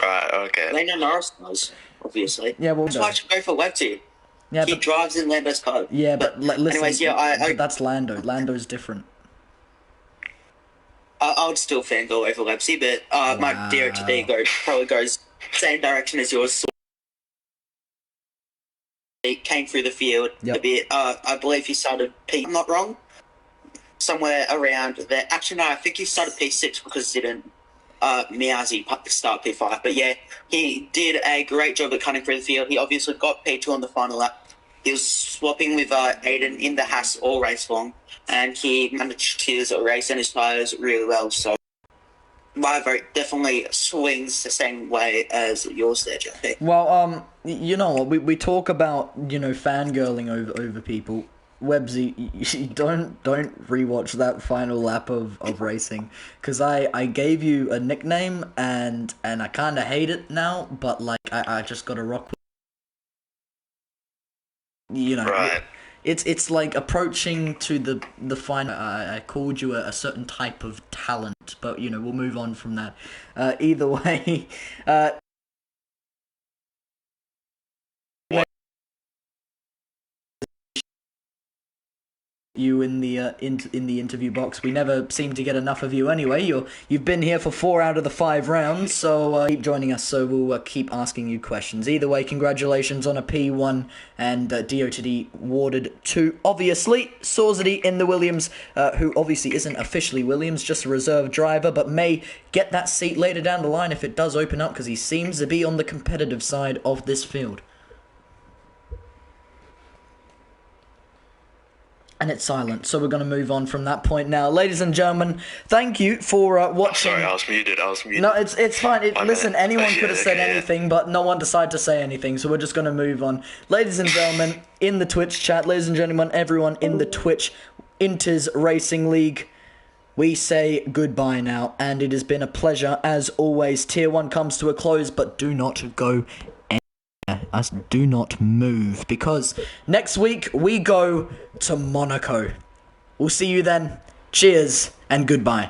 Right, okay. Lando Norris knows, obviously. Yeah, well, that's why I should go for Websy. Yeah, he drives in Lambo's car. Yeah, but listen. Anyways, yeah, but that's Lando. Lando's different. I would still fangirl over Websy, but my DOTD probably goes same direction as yours. He came through the field a bit. I believe he started P. I'm not wrong. Somewhere around there. Actually, no, I think he started P6 because didn't Miyazaki start P5. But yeah, he did a great job at cutting through the field. He obviously got P2 on the final lap. He was swapping with Aiden in the Haas all race long, and he managed to race and his tyres really well. So my vote definitely swings the same way as yours there, JP. Well, you know what, we talk about, fangirling over people. Websy, don't rewatch that final lap of racing, because I gave you a nickname and I kind of hate it now, but like I just gotta rock with, right. It's like approaching to the final. I called you a certain type of talent, but we'll move on from that. Either way, you in the in the interview box. We never seem to get enough of you anyway. You've been here for 4 out of the 5 rounds, so keep joining us, so we'll keep asking you questions. Either way, congratulations on a P1 and DOTD awarded to, obviously, Salisbury in the Williams, who obviously isn't officially Williams, just a reserve driver, but may get that seat later down the line if it does open up, because he seems to be on the competitive side of this field. And it's silent, so we're going to move on from that point now. Ladies and gentlemen, thank you for watching. Sorry, I was muted. No, it's fine. Listen, anyone could have said anything, but no one decided to say anything, so we're just going to move on. Ladies and gentlemen, in the Twitch chat, ladies and gentlemen, everyone in the Twitch Inters Racing League, we say goodbye now, and it has been a pleasure, as always. Tier 1 comes to a close, but do not go us, do not move, because next week we go to Monaco. We'll see you then. Cheers and goodbye.